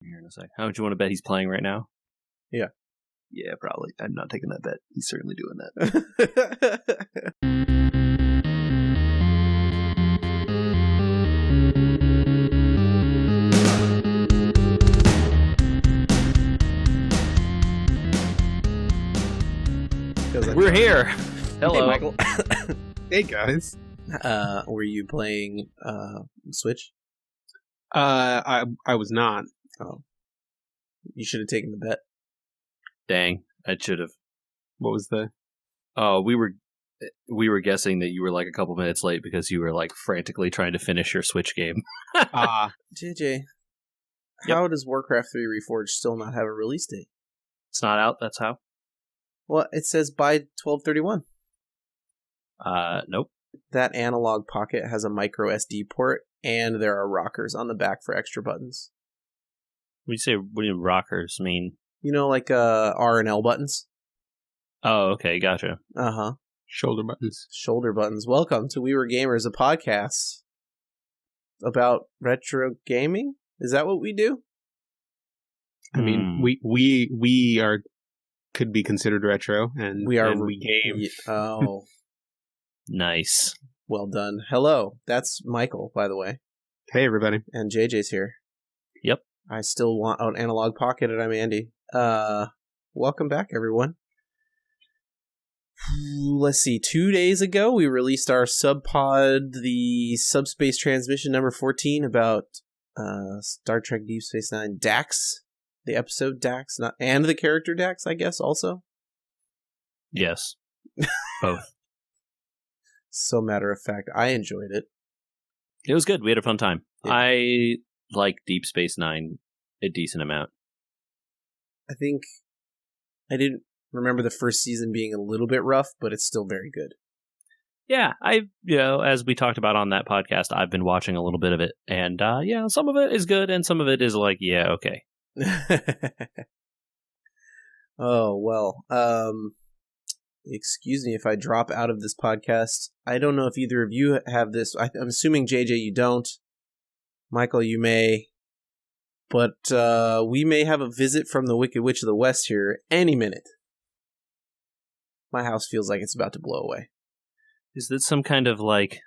Here in a sec. How much you want to bet he's playing right now? Yeah. Yeah, probably. I'm not taking that bet. He's certainly doing that. We're here. Hello, Hey, Michael. Hey guys. Were you playing Switch? I was not. Oh, you should have taken the bet. Dang, I should have. What was the? Oh, we were guessing that you were like a couple minutes late because you were like frantically trying to finish your Switch game. JJ, Yep. how does Warcraft 3 Reforged still not have a release date? It's not out. That's how. Well, it says by 12/31. Nope. That analog pocket has a micro SD port, and there are rockers on the back for extra buttons. What do you rockers mean? You know, like R and L buttons? Oh, okay, gotcha. Uh-huh. Shoulder buttons. Shoulder buttons. Welcome to We Were Gamers, a podcast about retro gaming. Is that what we do? I mean, we are could be considered retro, and We are. and we game. Oh, Nice. well done. Hello, that's Michael, by the way, Hey everybody. and JJ's here. Yep. I still want an analog pocket, and I'm Andy. Welcome back, everyone. Let's see. 2 days ago, we released our subpod, the Subspace Transmission number 14, about Star Trek Deep Space Nine Dax, the episode Dax, and the character Dax, I guess, also. Yes. Both. So matter of fact, I enjoyed it. It was good. We had a fun time. Yeah. I like Deep Space Nine a decent amount. I think I didn't remember the first season being a little bit rough, but it's still very good. Yeah, as we talked about on that podcast, I've been watching a little bit of it, and some of it is good, and some of it is like, yeah, okay. Oh, well. Excuse me if I drop out of this podcast. I don't know if either of you have this. I'm assuming, JJ, you don't. Michael, you may. But we may have a visit from the Wicked Witch of the West here any minute. My house feels like it's about to blow away. Is this some kind of like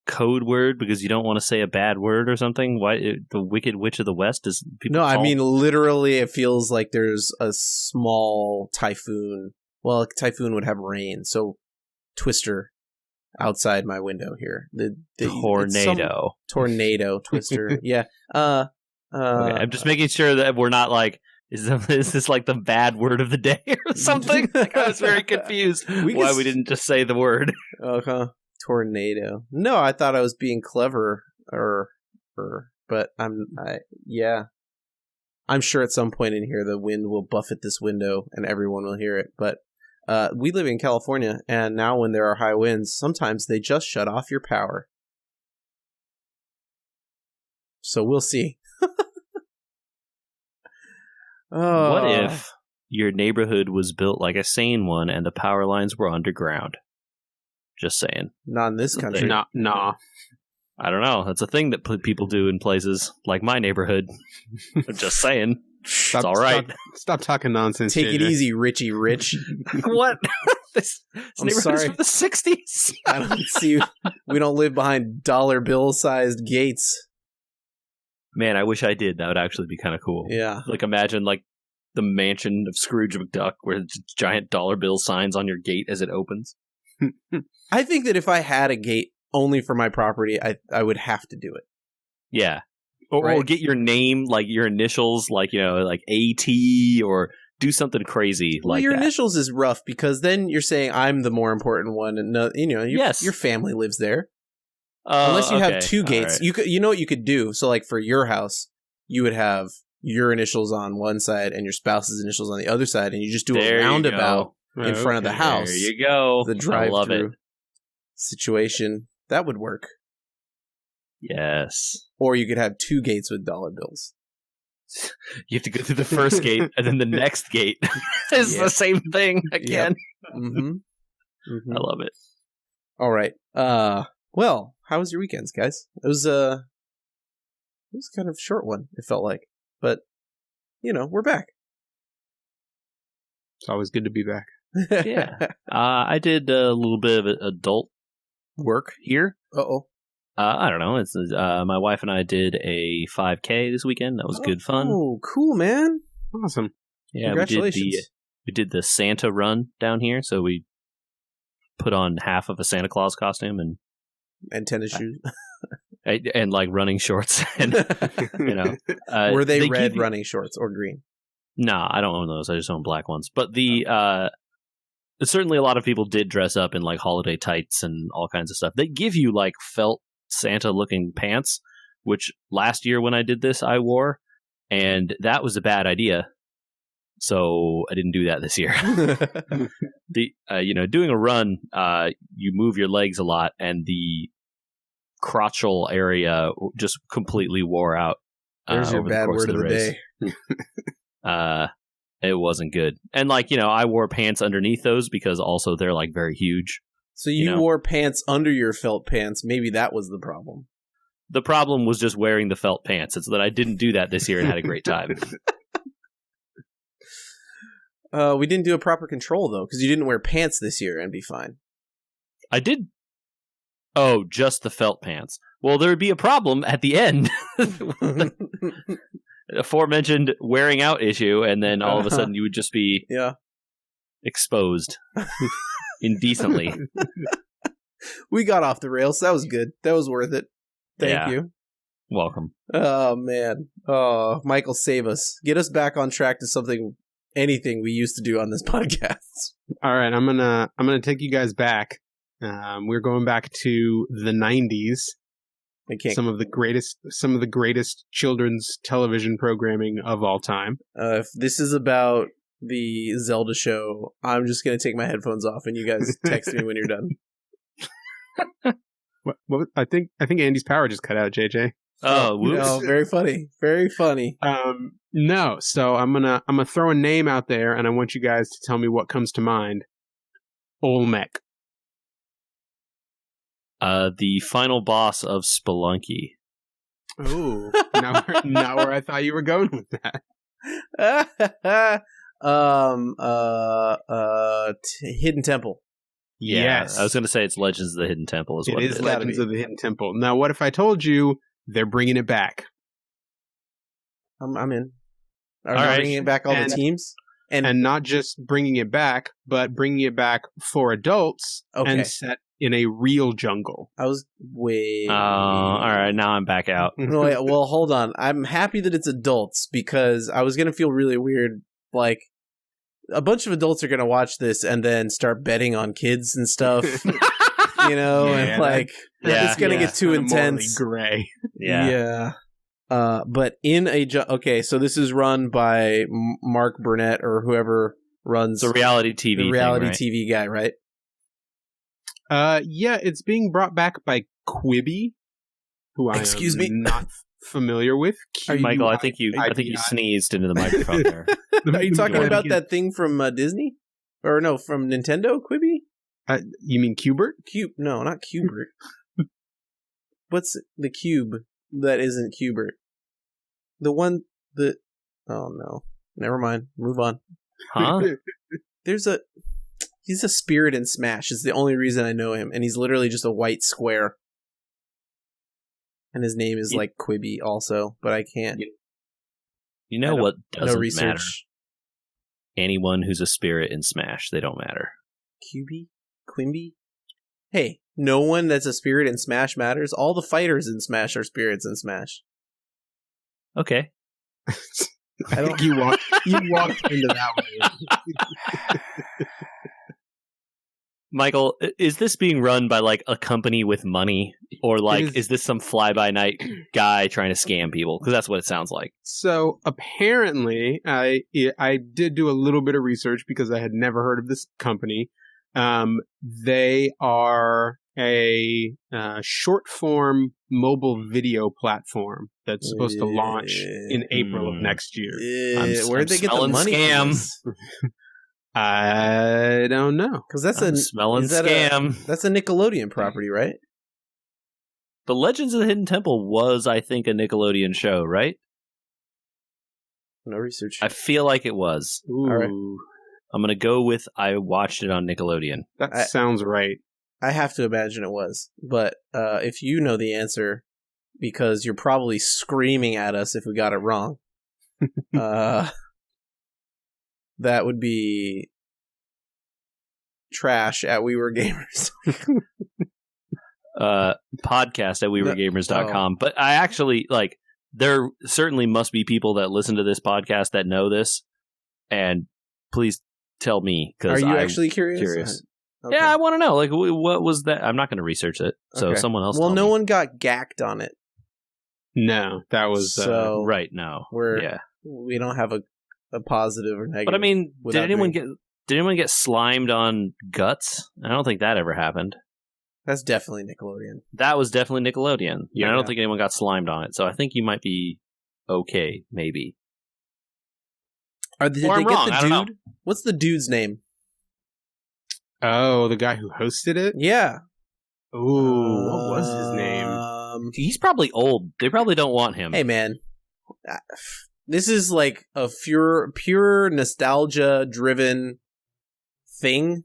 code word because you don't want to say a bad word or something? Why the Wicked Witch of the West is people? No, I mean literally. It feels like there's a small typhoon. Well, a typhoon would have rain, so Twister outside my window here. The tornado. Tornado Twister. Yeah. Okay, I'm just making sure that we're not like. Is this like the bad word of the day or something? Like, I was very confused why we didn't just say the word. Tornado. No, I thought I was being clever, but yeah. I'm sure at some point in here the wind will buffet this window and everyone will hear it. But we live in California, and now when there are high winds, sometimes they just shut off your power. So we'll see. What if your neighborhood was built like a sane one and the power lines were underground? Just saying. Not in this country. Nah. I don't know. That's a thing that people do in places like my neighborhood. I'm just saying. It's all right. Stop talking nonsense. Take JJ. it easy, Richie Rich. What? This I'm neighborhood's sorry. from the 60s. I don't see. We don't live behind dollar bill-sized gates. Man, I wish I did. That would actually be kind of cool. Yeah. Like, imagine, like, the mansion of Scrooge McDuck where there's giant dollar bill signs on your gate as it opens. I think that if I had a gate only for my property, I would have to do it. Yeah. Or Right. get your name, like, your initials, like, like AT, or do something crazy Well, like your that. initials is rough because then you're saying I'm the more important one, and Yes. your family lives there. Unless you have two gates, right. you know what you could do. So, like for your house, you would have your initials on one side and your spouse's initials on the other side, and you just do There a you roundabout go. in front of the house. There you go. The I love it. drive-through situation that would work. Yes. Or you could have two gates with dollar bills. You have to go through the first gate, and then the next gate is Yep. the same thing again. Mm-hmm. I love it. All right. Well, how was your weekends, guys? It was kind of a short one. It felt like, but we're back. It's always good to be back. Yeah. I did a little bit of adult work here. Uh-oh. I don't know. It's my wife and I did a 5K this weekend. That was good fun. Oh, cool, man. Awesome. Yeah, Congratulations. we did the Santa run down here. So we put on half of a Santa Claus costume And tennis shoes. and like running shorts. And, Were they red running shorts or green? Nah, I don't own those. I just own black ones. But certainly a lot of people did dress up in like holiday tights and all kinds of stuff. They give you like felt Santa looking pants, which last year when I did this, I wore, and that was a bad idea. So I didn't do that this year. Doing a run, you move your legs a lot, and the crotchal area just completely wore out. There's your bad word of the day. It wasn't good. And I wore pants underneath those because also they're like very huge. So you wore pants under your felt pants. Maybe that was the problem. The problem was just wearing the felt pants. It's that I didn't do that this year and had a great time. We didn't do a proper control though, because you didn't wear pants this year and be fine. I did. Oh, just the felt pants. Well, there would be a problem at the end. Aforementioned wearing out issue, and then all of a sudden you would just be exposed indecently. We got off the rails. That was good. That was worth it. Thank you. Welcome. Oh man. Oh, Michael, save us. Get us back on track to anything we used to do on this podcast. All right, I'm gonna take you guys back. We're going back to the 90s. Some of the greatest children's television programming of all time. If this is about the Zelda show, I'm just gonna take my headphones off, and you guys text me when you're done. What? I think Andy's power just cut out, JJ. Oh, whoops. No, very funny, very funny. No. So I'm gonna throw a name out there, and I want you guys to tell me what comes to mind. Olmec. The final boss of Spelunky. Oh, now where I thought you were going with that. Hidden Temple. Yes. I was going to say it's Legends of the Hidden Temple is what it is. It is Legends of the Hidden Temple. Now, what if I told you they're bringing it back? I'm in. Are they bringing it back the teams? And not just bringing it back, but bringing it back for adults and set in a real jungle. I was way... all right. Now I'm back out. No, wait, well, hold on. I'm happy that it's adults because I was going to feel really weird. Like, a bunch of adults are going to watch this and then start betting on kids and stuff. It's going to get too intense. Gray. Yeah. But in so this is run by Mark Burnett or whoever runs the reality TV. The reality TV guy, right? Yeah, it's being brought back by Quibi, who I am not familiar with. Michael, I think you sneezed into the microphone there. Are you talking about that thing from Disney? Or no, from Nintendo, Quibi? You mean Cubert? No, not Cubert. What's the cube that isn't Cubert? The one that... Oh, no. Never mind. Move on. Huh? He's a spirit in Smash is the only reason I know him, and he's literally just a white square. And his name is like Quibi also, but I can't. You know what doesn't research. Matter? Anyone who's a spirit in Smash, they don't matter. Quimby? Hey, no one that's a spirit in Smash matters. All the fighters in Smash are spirits in Smash. Okay. I think you walked into that one. Michael, is this being run by like a company with money, or like is this some fly-by-night guy trying to scam people? Because that's what it sounds like. So apparently, I did do a little bit of research because I had never heard of this company. They are a short-form mobile video platform that's supposed to launch in April of next year. Where'd they get the money? Scam. I don't know. Because that's scam. That's a Nickelodeon property, right? The Legends of the Hidden Temple was, I think, a Nickelodeon show, right? No research. I feel like it was. Ooh. All right. I'm going to go with I watched it on Nickelodeon. That sounds right. I have to imagine it was. But if you know the answer, because you're probably screaming at us if we got it wrong, that would be trash at We Were Gamers. Podcast at wewergamers.com. But I actually, like, there certainly must be people that listen to this podcast that know this. And please tell me. Are you I'm actually curious? Okay. Yeah, I want to know. Like, what was that? I'm not going to research it. So Okay. someone else. Well, tell no me. one got gacked on it. No, that was So Right, no. we don't have a positive or negative. But I mean, did without anyone get slimed on Guts? I don't think that ever happened. That's definitely Nickelodeon. That was definitely Nickelodeon. Yeah. And I don't think anyone got slimed on it. So I think you might be okay, maybe. Did Or they I'm get wrong, the I don't know. dude? What's the dude's name? the guy who hosted it. Yeah. Ooh, what was his name? He's probably old. They probably don't want him. Hey, man. This is like a pure nostalgia-driven thing.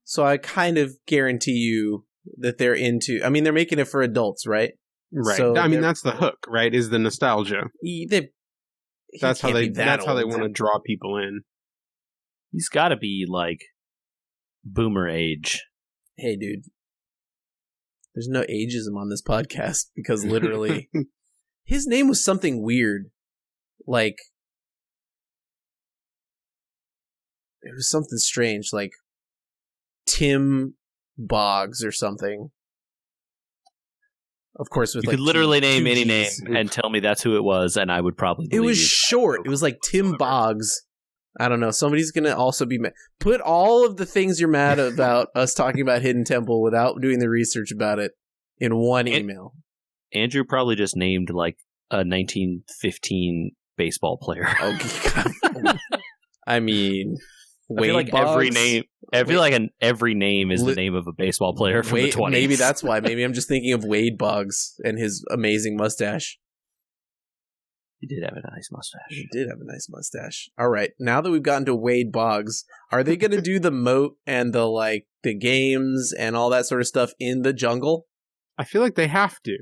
So I kind of guarantee you that they're into... I mean, they're making it for adults, right? Right. So I mean, that's the hook, right? Is the nostalgia. That's how they want to draw people in. He's got to be like boomer age. Hey, dude. There's no ageism on this podcast because literally his name was something weird. Like, it was something strange, like Tim Boggs or something. Of course, with You like could literally two name any Gs. name and tell me that's who it was, and I would probably It believe was you. short. It was like Tim Boggs. I don't know. Somebody's going to also be mad. Put all of the things you're mad about us talking about Hidden Temple without doing the research about it in one email. Andrew probably just named like a 1915 baseball player. Okay. I mean, I feel like every Boggs? name. I feel like every name is the name of a baseball player from the 20s. Maybe that's why. Maybe I'm just thinking of Wade Boggs and his amazing mustache. He did have a nice mustache. He did have a nice mustache. All right, now that we've gotten to Wade Boggs, are they going to do the moat and the games and all that sort of stuff in the jungle? I feel like they have to.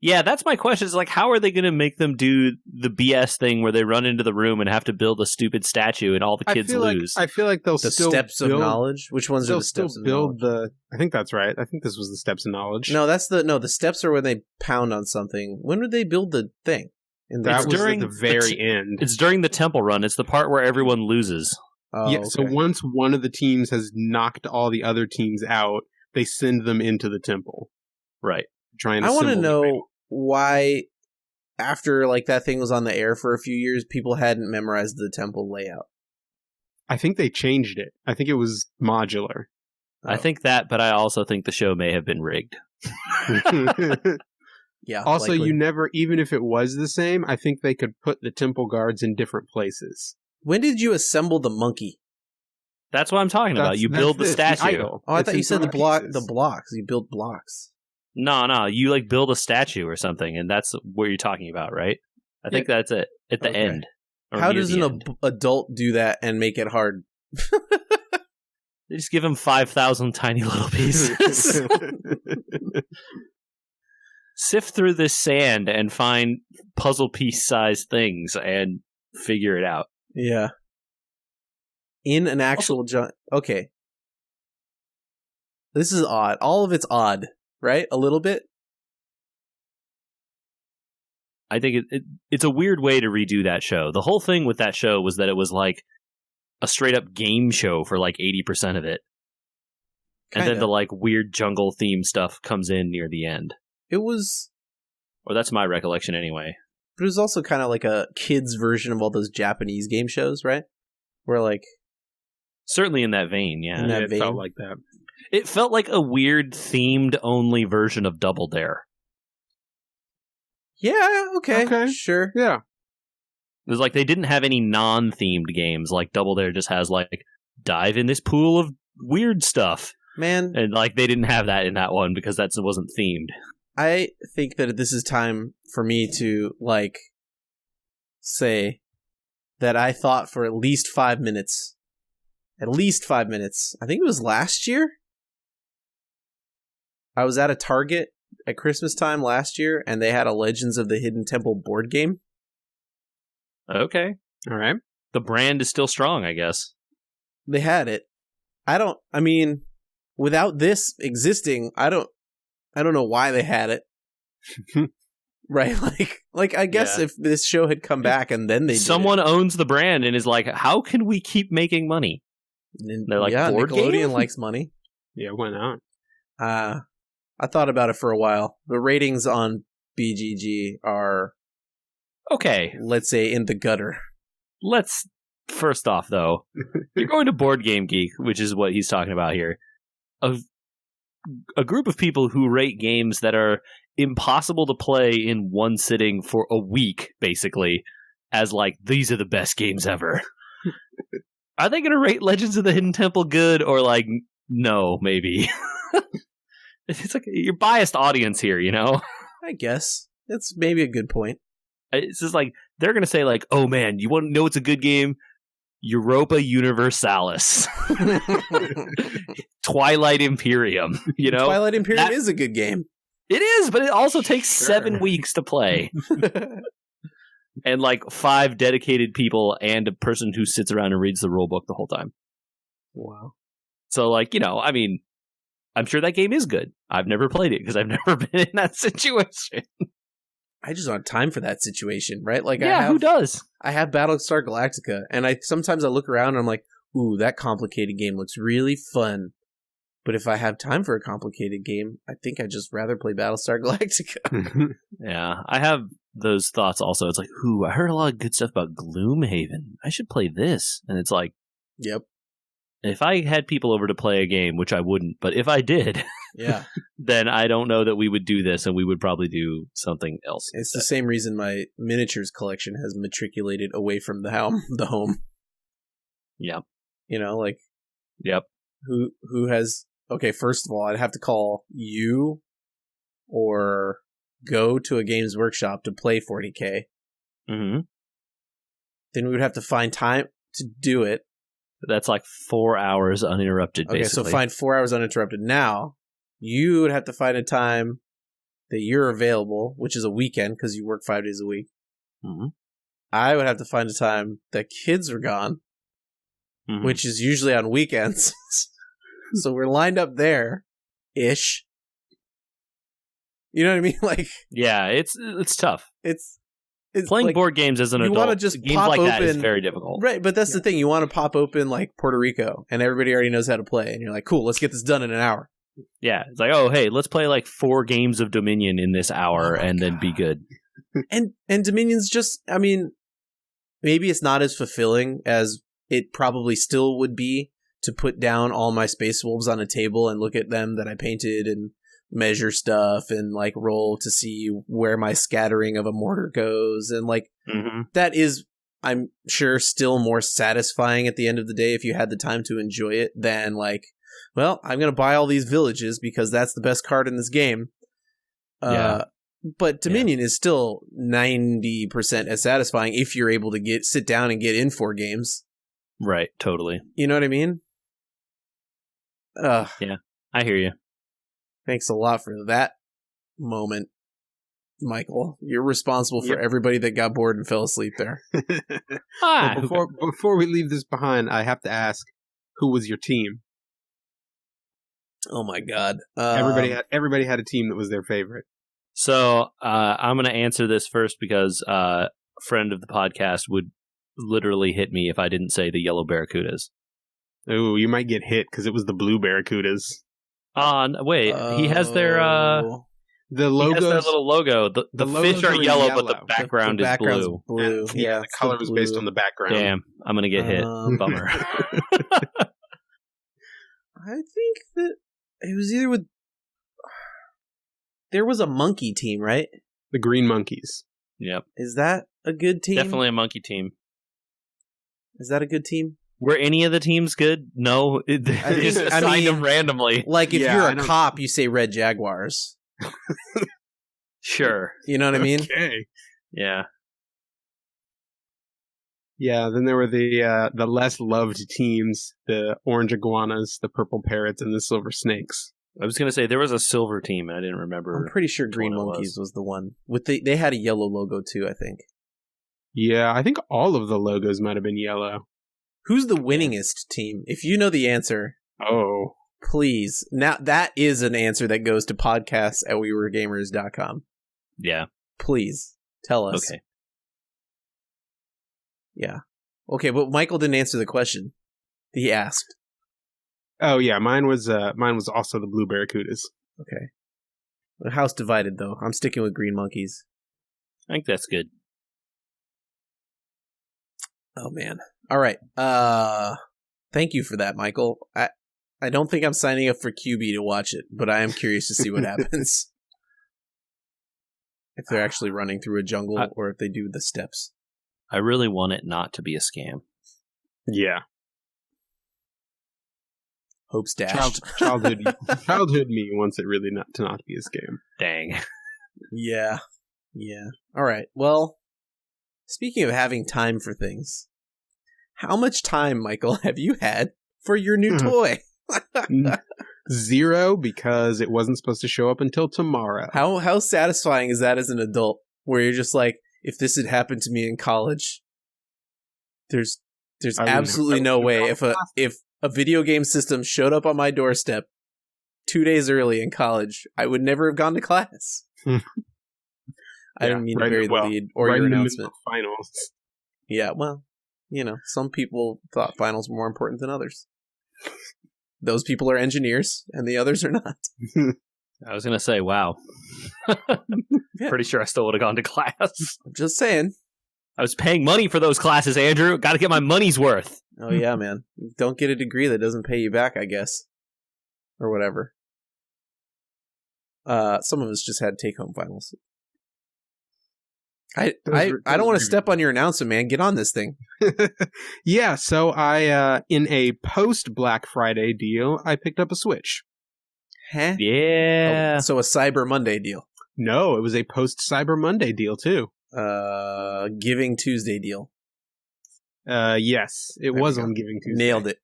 Yeah, that's my question. Is like, how are they going to make them do the BS thing where they run into the room and have to build a stupid statue and all the kids lose? I feel like they'll The still steps of build, knowledge. Which ones are they'll the still steps of build knowledge? I think that's right. I think this was the steps of knowledge. No, the steps are when they pound on something. When would they build the thing? that It's was during at the very end. It's during the temple run. It's the part where everyone loses. Oh, Yeah. So okay. once one of the teams has knocked all the other teams out, they send them into the temple. Right. Trying to I want to assemble the know why, after like that thing was on the air for a few years, people hadn't memorized the temple layout. I think they changed it. I think it was modular. I think that, but I also think the show may have been rigged. Yeah. Also, likely. you never, even if it was the same, I think they could put the temple guards in different places. When did you assemble the monkey? That's what I'm talking about. You build the statue. idol. Oh, I It's thought in you said the different pieces. blocks. You build blocks. No. You like build a statue or something, and that's what you're talking about, right? I think that's it at the Okay. end. or How near does the an end. adult do that and make it hard? They just give him 5,000 tiny little pieces. Sift through this sand and find puzzle piece sized things and figure it out. Yeah. In an actual okay. This is odd. All of it's odd, right? A little bit. I think it's a weird way to redo that show. The whole thing with that show was that it was like a straight up game show for like 80% of it. And then the like weird jungle theme stuff comes in near the end. It was, Or that's my recollection anyway. but it was also kind of like a kid's version of all those Japanese game shows, right? Where like Certainly in that vein, yeah. In that it vein. felt like that. It felt like a weird themed only version of Double Dare. yeah, okay, Okay. sure. Yeah. It was like they didn't have any non-themed games. Like Double Dare just has like dive in this pool of weird stuff. Man, And like they didn't have that in that one because that wasn't themed. I think that this is time for me to like say that I thought for at least 5 minutes. At least 5 minutes. I think it was last year. I was at a Target at Christmas time last year, and they had a Legends of the Hidden Temple board game. Okay. All right. The brand is still strong, I guess. They had it. I mean, without this existing, I don't know why they had it. Right? Like I guess if this show had come back and then someone owns the brand and is like, how can we keep making money? And they're like, board Nickelodeon game? likes money. Yeah, why not? I thought about it for a while. The ratings on BGG are, okay, let's say, in the gutter. Let's first off, though, you're going to Board Game Geek, which is what he's talking about here. A group of people who rate games that are impossible to play in one sitting for a week, basically, as like, these are the best games ever. Are they going to rate Legends of the Hidden Temple good, or like, no, maybe? It's like your biased audience here, you know? I guess. That's maybe a good point. It's just like, they're going to say like, oh man, you want to know what's a good game? Europa Universalis. Twilight Imperium, you know? Twilight Imperium is a good game. It is, but it also takes 7 weeks to play. And like 5 dedicated people and a person who sits around and reads the rule book the whole time. Wow. So like, you know, I mean, I'm sure that game is good. I've never played it because I've never been in that situation. I just don't have time for that situation, right? Like, yeah, who does? I have Battlestar Galactica, and sometimes I look around and I'm like, ooh, that complicated game looks really fun. But if I have time for a complicated game, I think I'd just rather play Battlestar Galactica. Yeah, I have those thoughts also. It's like, ooh, I heard a lot of good stuff about Gloomhaven. I should play this. And it's like, yep. If I had people over to play a game, which I wouldn't, but if I did, yeah, then I don't know that we would do this, and we would probably do something else. It's the same reason my miniatures collection has matriculated away from the home. Yep. You know, like, yep. Who has? Okay, first of all, I'd have to call you, or go to a Games Workshop to play 40K. Mm-hmm. Then we would have to find time to do it. That's like 4 hours uninterrupted, basically. Okay, so find 4 hours uninterrupted. Now, you would have to find a time that you're available, which is a weekend, because you work 5 days a week. Mm-hmm. I would have to find a time that kids are gone, which is usually on weekends. So we're lined up there-ish. You know what I mean? Like, yeah, it's tough. It's playing like, board games as an adult. You want to just games pop like open, that is very difficult, right? But that's the thing. You want to pop open like Puerto Rico, and everybody already knows how to play, and you're like, "Cool, let's get this done in an hour." Yeah, it's like, oh, hey, let's play like 4 games of Dominion in this hour, and then be good. And Dominion's just, I mean, maybe it's not as fulfilling as it probably still would be to put down all my Space Wolves on a table and look at them that I painted and measure stuff and like roll to see where my scattering of a mortar goes, and like that is, I'm sure, still more satisfying at the end of the day if you had the time to enjoy it than like, well, I'm gonna buy all these villages because that's the best card in this game. But Dominion is still 90% as satisfying if you're able to sit down and get in 4 games. Right, totally. You know what I mean? Yeah, I hear you. Thanks a lot for that moment, Michael. You're responsible for everybody that got bored and fell asleep there. Before we leave this behind, I have to ask, who was your team? Oh my God! Everybody had a team that was their favorite. So I'm going to answer this first because a friend of the podcast would literally hit me if I didn't say the yellow Barracudas. Oh, you might get hit because it was the blue Barracudas. Wait, he has their the logo. He has their little logo. The fish are yellow, but the background is blue. Yeah, the color was based on the background. Damn, I'm gonna get hit. Bummer. I think that it was either with. There was a monkey team, right? The Green Monkeys. Yep. Is that a good team? Definitely a monkey team. Is that a good team? Were any of the teams good? No. They just assigned them randomly. Like, if you're a cop, you say Red Jaguars. Sure. You know what I mean? Okay. Yeah. Yeah, then there were the less loved teams, the orange iguanas, the purple parrots, and the silver snakes. I was going to say there was a silver team, and I didn't remember. I'm pretty sure Green Monkeys was the one. They had a yellow logo too, I think. Yeah, I think all of the logos might have been yellow. Who's the winningest team? If you know the answer, please. Now, that is an answer that goes to podcasts@weweregamers.com. Yeah. Please, tell us. Okay. Yeah. Okay, but Michael didn't answer the question. He asked. Oh yeah, mine was also the blue barracudas. Okay. The house divided though. I'm sticking with Green Monkeys. I think that's good. Oh man. All right. Thank you for that, Michael. I don't think I'm signing up for QB to watch it, but I am curious to see what happens. If they're actually running through a jungle or if they do the steps. I really want it not to be a scam. Yeah. Hope's dashed. Childhood me wants it really not to be a scam. Dang. Yeah. All right. Well, speaking of having time for things, how much time, Michael, have you had for your new toy? 0, because it wasn't supposed to show up until tomorrow. How satisfying is that as an adult, where you're just like, if this had happened to me in college, there's absolutely no way if a video game system showed up on my doorstep 2 days early in college, I would never have gone to class. I didn't mean to bury the lead or your announcement. Finals. Yeah, well, some people thought finals were more important than others. Those people are engineers, and the others are not. I was going to say, wow. Pretty sure I still would have gone to class. I'm just saying. I was paying money for those classes, Andrew. Got to get my money's worth. Oh, yeah, man. Don't get a degree that doesn't pay you back, I guess. Or whatever. Some of us just had take-home finals. I don't want to step on your announcement, man. Get on this thing. Yeah, so I, in a post-Black Friday deal, I picked up a Switch. Huh? Yeah. Oh, so a Cyber Monday deal. No, it was a post-Cyber Monday deal, too. Giving Tuesday deal. Yes, it was on Giving Tuesday. Nailed it.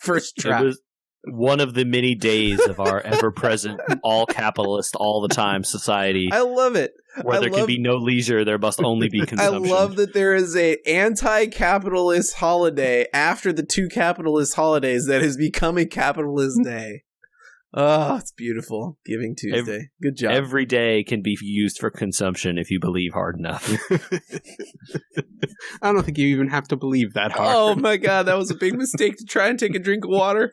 First try. It was one of the many days of our ever-present, all-capitalist, all-the-time society. I love it. Where there can be no leisure, there must only be consumption. I love that there is a anti-capitalist holiday after the 2 capitalist holidays that has become a capitalist day. Oh, it's beautiful. Giving Tuesday. Good job. Every day can be used for consumption if you believe hard enough. I don't think you even have to believe that hard. Oh my god, that was a big mistake to try and take a drink of water.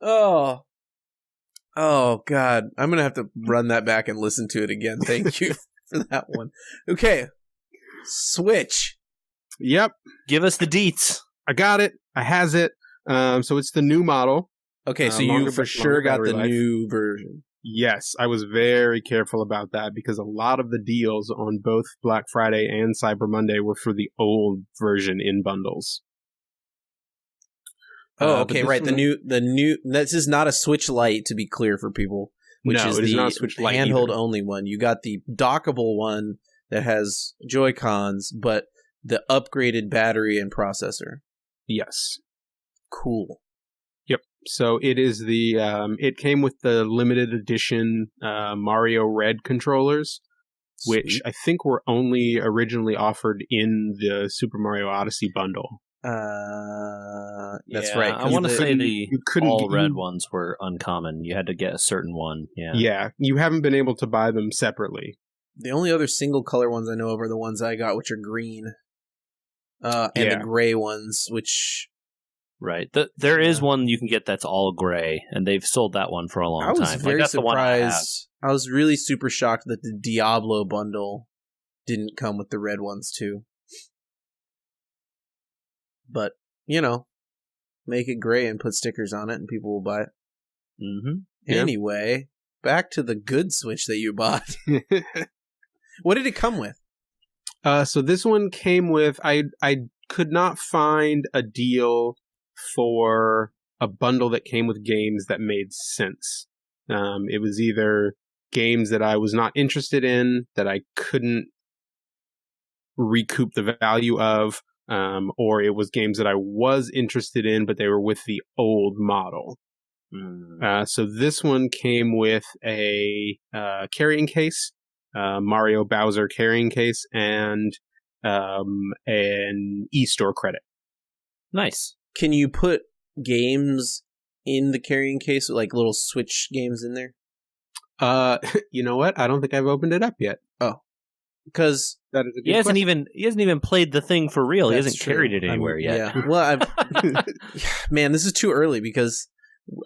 Oh god, I'm gonna have to run that back and listen to it again. Thank you for that one. Okay, Switch. Yep. Give us the deets. I got it. I has it. So it's the new model. Okay, so you for sure got the new version. Yes, I was very careful about that because a lot of the deals on both Black Friday and Cyber Monday were for the old version in bundles. Oh, okay, right. The new. This is not a Switch Lite, to be clear for people. Which no, is it the is not a Switch Lite handheld either. only one. You got the dockable one that has Joy-Cons, but the upgraded battery and processor. Yes. Cool. Yep. So it is the. It came with the limited edition Mario Red controllers, which I think were only originally offered in the Super Mario Odyssey bundle. That's right. I want to say the all red ones were uncommon. You had to get a certain one. Yeah. Yeah. You haven't been able to buy them separately. The only other single color ones I know of are the ones I got, which are green. And the gray ones, which... Right. There is one you can get that's all gray, and they've sold that one for a long time. I was very surprised. I was really super shocked that the Diablo bundle didn't come with the red ones, too. But, make it gray and put stickers on it, and people will buy it. Mm-hmm. Yeah. Anyway, back to the good Switch that you bought. What did it come with? So this one came with... I could not find a deal for a bundle that came with games that made sense. It was either games that I was not interested in, that I couldn't recoup the value of, or it was games that I was interested in, but they were with the old model. So this one came with a carrying case, Mario Bowser carrying case, and an e-store credit. Nice. Can you put games in the carrying case, like little Switch games in there? You know what? I don't think I've opened it up yet. Oh, because that is a good He hasn't question. even played the thing for real. He That's hasn't true. carried it anywhere yet. Yeah. Well, man, this is too early because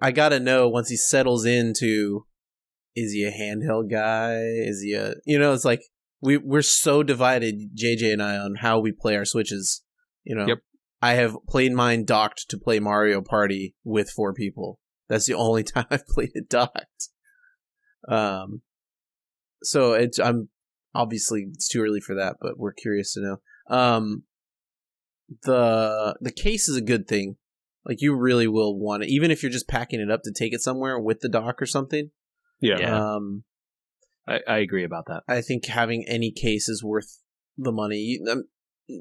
I gotta know once he settles into, is he a handheld guy? Is he a, it's like we're so divided, JJ and I, on how we play our Switches. Yep. I have played mine docked to play Mario Party with 4 people. That's the only time I've played it docked. So obviously it's too early for that, but we're curious to know. The case is a good thing. Like, you really will want it, even if you're just packing it up to take it somewhere with the dock or something. Yeah. I agree about that. I think having any case is worth the money.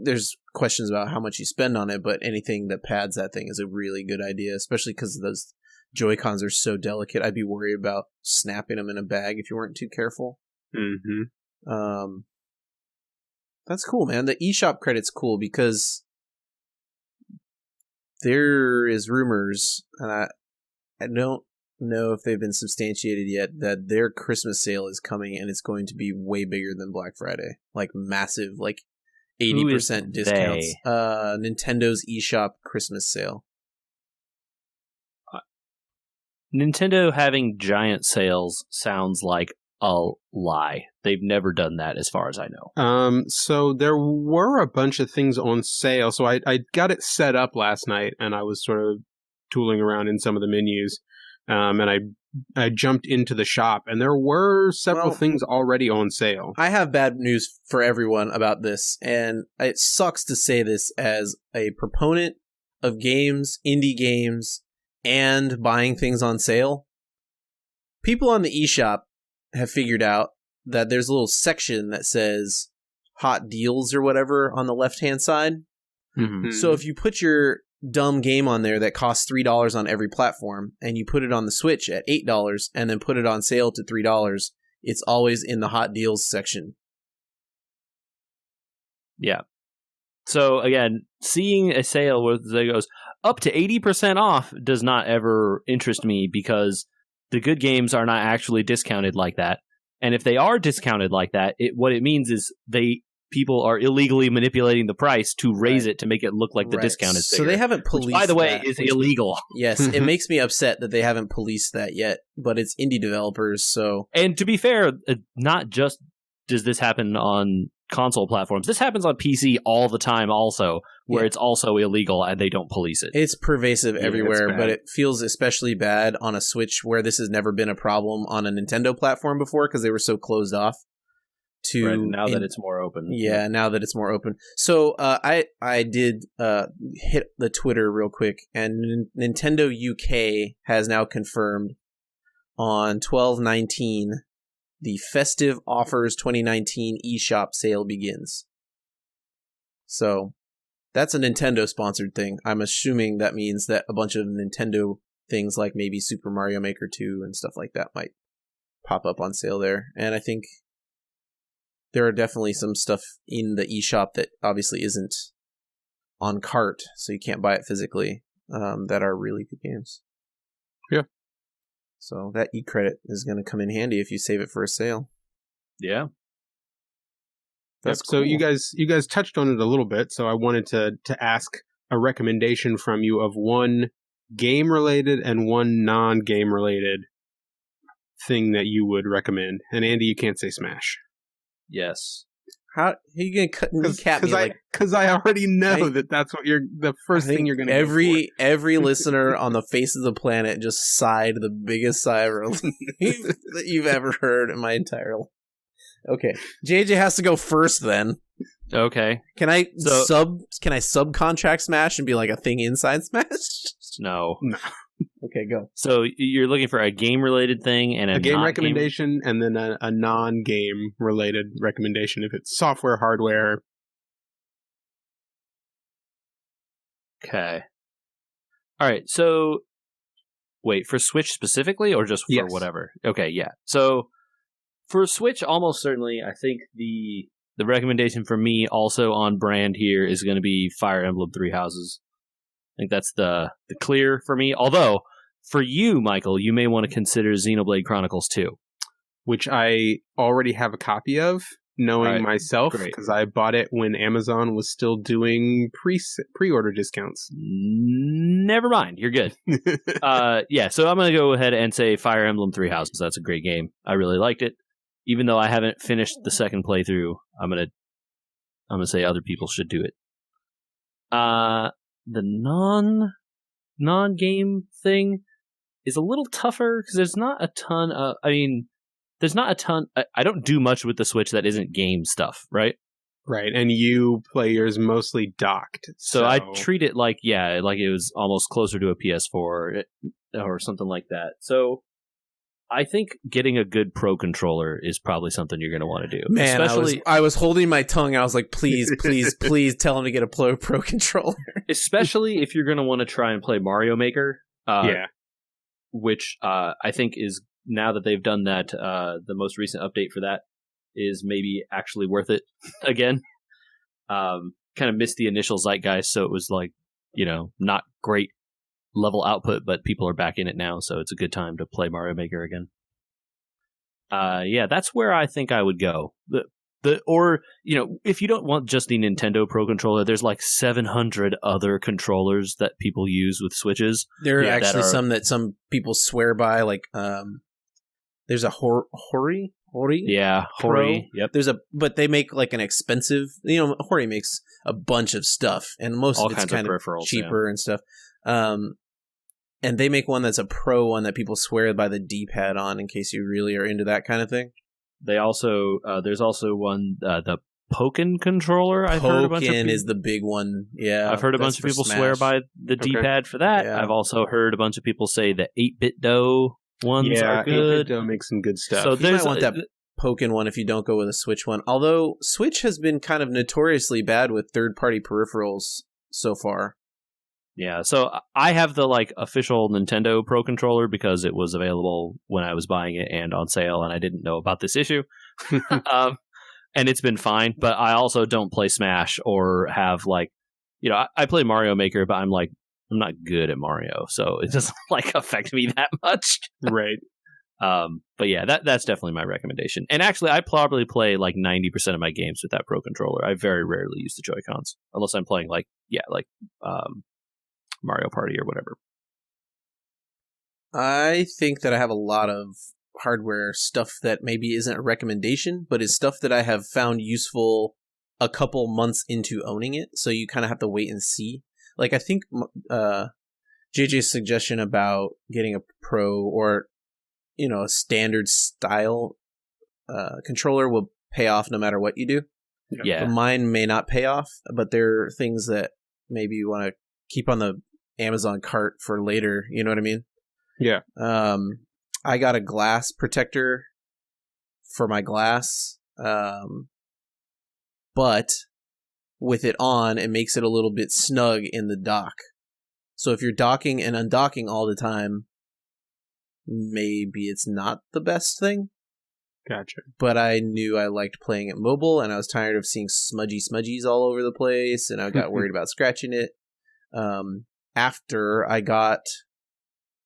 There's questions about how much you spend on it, but anything that pads that thing is a really good idea, especially because those Joy-Cons are so delicate. I'd be worried about snapping them in a bag if you weren't too careful. Mm-hmm. That's cool, man. The eShop credit's cool because there is rumors, and I don't know if they've been substantiated yet, that their Christmas sale is coming and it's going to be way bigger than Black Friday. Like massive, like 80% discounts. Nintendo's eShop Christmas sale. Nintendo having giant sales sounds like a lie. They've never done that as far as I know. So there were a bunch of things on sale. So I got it set up last night and I was sort of tooling around in some of the menus. And I jumped into the shop and there were several things already on sale. I have bad news for everyone about this, and it sucks to say this as a proponent of games, indie games, and buying things on sale. People on the eShop have figured out that there's a little section that says hot deals or whatever on the left-hand side. Mm-hmm. So if you put your dumb game on there that costs $3 on every platform, and you put it on the Switch at $8 and then put it on sale to $3, it's always in the hot deals section. Yeah. So again, seeing a sale where it goes up to 80% off does not ever interest me, because the good games are not actually discounted like that. And if they are discounted like that, what it means is people are illegally manipulating the price to raise it to make it look like the discount is bigger. So they haven't policed which, by the way, that, is illegal. Yes, it makes me upset that they haven't policed that yet, but it's indie developers, so... And to be fair, not just does this happen on console platforms, this happens on PC all the time also, where it's also illegal and they don't police it. It's pervasive everywhere, but it feels especially bad on a Switch where this has never been a problem on a Nintendo platform before because they were so closed off. Now that it's more open. Yeah, now that it's more open. So I did hit the Twitter real quick, and Nintendo UK has now confirmed on 12/19 the Festive Offers 2019 eShop sale begins. So that's a Nintendo sponsored thing. I'm assuming that means that a bunch of Nintendo things like maybe Super Mario Maker 2 and stuff like that might pop up on sale there. And I think there are definitely some stuff in the eShop that obviously isn't on cart, so you can't buy it physically, that are really good games. Yeah. So that e-credit is going to come in handy if you save it for a sale. Yeah. That's cool. So you guys touched on it a little bit, so I wanted to ask a recommendation from you of one game-related and one non-game-related thing that you would recommend. And Andy, you can't say Smash. Yes. How are you going to kneecap me? Because I already know that's what the first thing you're going to Every listener on the face of the planet just sighed the biggest sigh of relief that you've ever heard in my entire life. Okay, JJ has to go first then. Okay. Can I subcontract Smash and be like a thing inside Smash? No. Okay, go. So you're looking for a game-related thing and a game recommendation, and then a non-game related recommendation. If it's software, hardware, Okay. All right. So, wait, for Switch specifically, or just for Yes. whatever? Okay, yeah. So, for Switch, almost certainly, I think the recommendation for me, also on brand here, is going to be Fire Emblem Three Houses. I think that's the clear for me. Although, for you, Michael, you may want to consider Xenoblade Chronicles 2. Which I already have a copy of, knowing myself, because I bought it when Amazon was still doing pre-order discounts. Never mind, you're good. Yeah, so I'm going to go ahead and say Fire Emblem Three Houses. That's a great game. I really liked it. Even though I haven't finished the second playthrough, I'm gonna say other people should do it. The non-game thing is a little tougher because there's not a ton of. I mean, there's not a ton. I don't do much with the Switch that isn't game stuff, right? Right, and you play yours mostly docked. So I treat it like it was almost closer to a PS4 or something like that. So I think getting a good Pro controller is probably something you're going to want to do. Man, especially, I was holding my tongue. I was like, please, please, please tell him to get a Pro controller. Especially if you're going to want to try and play Mario Maker. Which I think is, now that they've done that, the most recent update for that is maybe actually worth it again. Kind of missed the initial zeitgeist, so it was like, not great level output, but people are back in it now, so it's a good time to play Mario Maker again. Yeah, that's where I think I would go. Or if you don't want just the Nintendo Pro controller, there's like 700 other controllers that people use with Switches. There are actually some that some people swear by, like there's a Hori. Yeah, Hori. Yep. But they make like an expensive. Hori makes a bunch of stuff, and most of it's kind of cheaper and stuff. And they make one that's a Pro one that people swear by the D-pad on, in case you really are into that kind of thing. They also there's also one, the Pokken controller. I've heard a bunch of Pokken is the big one. Yeah, I've heard a bunch of people swear by the D-pad for that. Yeah. I've also heard a bunch of people say the 8BitDo ones are good. 8BitDo makes some good stuff. So you might want that Pokken one if you don't go with a Switch one. Although Switch has been kind of notoriously bad with third-party peripherals so far. Yeah, so I have the official Nintendo Pro controller because it was available when I was buying it and on sale, and I didn't know about this issue. And it's been fine, but I also don't play Smash or have I play Mario Maker, but I'm not good at Mario, so it doesn't affect me that much. Right. But yeah, that's definitely my recommendation. And actually, I probably play 90% of my games with that Pro controller. I very rarely use the Joy-Cons unless I'm playing Mario Party or whatever. I think that I have a lot of hardware stuff that maybe isn't a recommendation, but is stuff that I have found useful a couple months into owning it. So you kind of have to wait and see. I think JJ's suggestion about getting a Pro or a standard style controller will pay off no matter what you do. Yeah, but mine may not pay off, but there are things that maybe you want to keep on the Amazon cart for later, you know what I mean? Yeah. I got a glass protector for my glass, but with it on, it makes it a little bit snug in the dock. So if you're docking and undocking all the time, maybe it's not the best thing. Gotcha. But I knew I liked playing it mobile, and I was tired of seeing smudgies all over the place, and I got worried about scratching it. After I got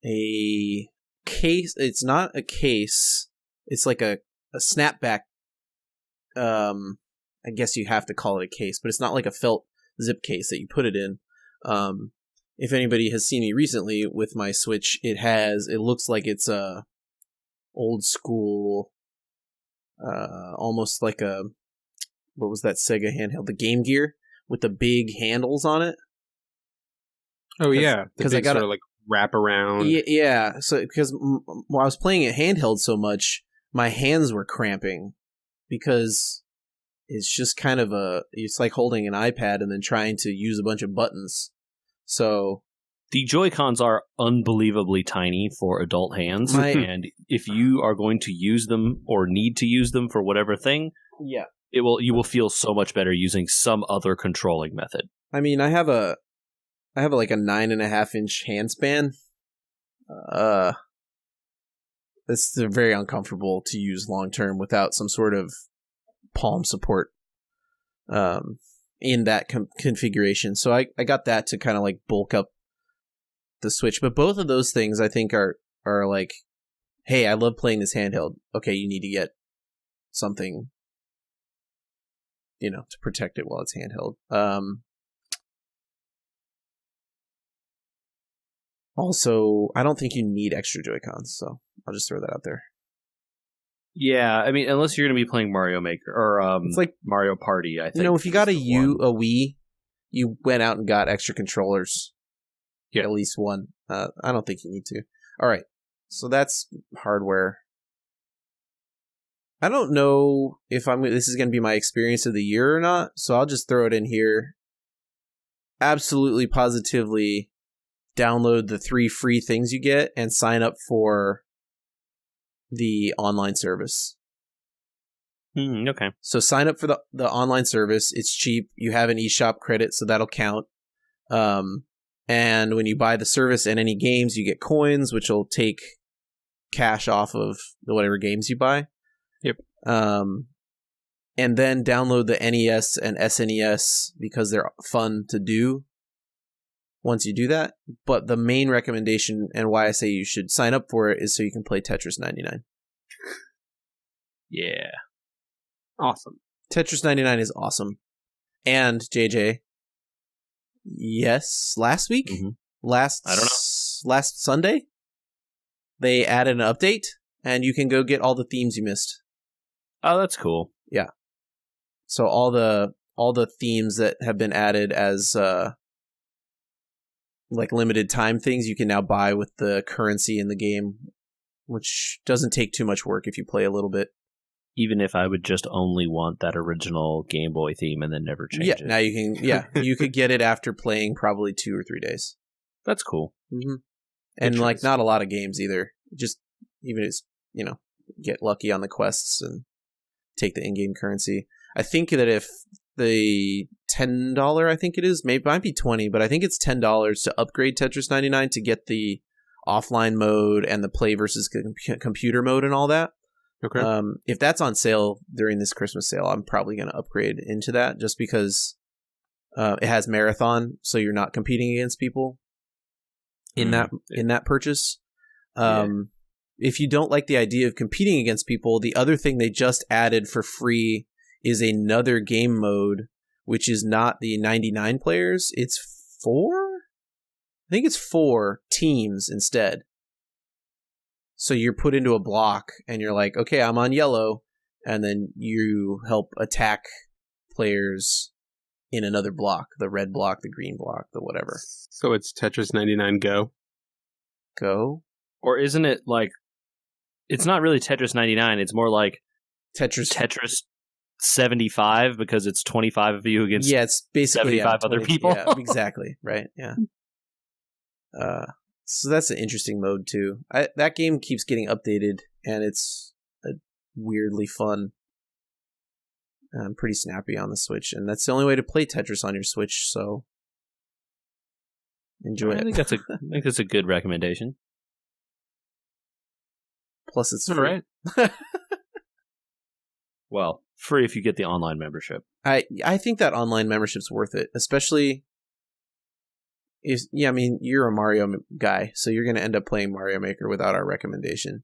a case, it's not a case, it's like a snapback. I guess you have to call it a case, but it's not like a felt zip case that you put it in. If anybody has seen me recently with my Switch, it looks like it's a old school, almost like what was that Sega handheld? The Game Gear with the big handles on it. Oh yeah, because I got to wrap around. Yeah. So because while I was playing it handheld so much, my hands were cramping because it's just kind of it's like holding an iPad and then trying to use a bunch of buttons. So the Joy-Cons are unbelievably tiny for adult hands, and if you are going to use them or need to use them for whatever thing, you will feel so much better using some other controlling method. I mean, I have a I have like a 9.5-inch hand span. It's very uncomfortable to use long term without some sort of palm support in that configuration. So I got that to kind of like bulk up the Switch. But both of those things I think are like, hey, I love playing this handheld. Okay, you need to get something, to protect it while it's handheld. Also, I don't think you need extra Joy-Cons, so I'll just throw that out there. Yeah, I mean, unless you're going to be playing Mario Maker or it's like Mario Party, I think. If you got a Wii, you went out and got extra controllers. Yeah. At least one. I don't think you need to. All right, so that's hardware. I don't know if this is going to be my experience of the year or not, so I'll just throw it in here. Absolutely, positively, download the 3 free things you get and sign up for the online service. Okay. So sign up for the online service. It's cheap. You have an eShop credit, so that'll count. And when you buy the service and any games, you get coins, which will take cash off of whatever games you buy. Yep. And then download the NES and SNES because they're fun to do once you do that. But the main recommendation and why I say you should sign up for it is so you can play Tetris 99. Yeah. Awesome. Tetris 99 is awesome. And JJ, yes, last week? Mm-hmm. I don't know. Last Sunday, they added an update and you can go get all the themes you missed. Oh, that's cool. Yeah. So all the themes that have been added as like limited time things you can now buy with the currency in the game, which doesn't take too much work if you play a little bit. Even if I would just only want that original Game Boy theme and then never change it. Yeah, now you can. Yeah, you could get it after playing probably 2 or 3 days. That's cool. Mm-hmm. And like not a lot of games either. Just even as get lucky on the quests and take the in-game currency. I think that if the $10, I think it is, maybe it might be $20, but I think it's $10 to upgrade Tetris 99 to get the offline mode and the play versus computer mode and all that. Okay. If that's on sale during this Christmas sale, I'm probably going to upgrade into that just because it has marathon, so you're not competing against people in that purchase. If you don't like the idea of competing against people, the other thing they just added for free is another game mode, which is not the 99 players. It's 4? I think it's 4 teams instead. So you're put into a block and you're like, okay, I'm on yellow. And then you help attack players in another block, the red block, the green block, the whatever. So it's Tetris 99 Go? Go? Or isn't it like, it's not really Tetris 99, it's more like Tetris 75 because it's 25 of you against it's basically 75 other people. Yeah, exactly. Right. Yeah. So that's an interesting mode too. That game keeps getting updated and it's weirdly fun. And pretty snappy on the Switch, and that's the only way to play Tetris on your Switch. So enjoy it. I think that's a good recommendation. Plus, it's all free. right. Well, free if you get the online membership. I think that online membership's worth it, especially if I mean you're a Mario guy, so you're going to end up playing Mario Maker without our recommendation.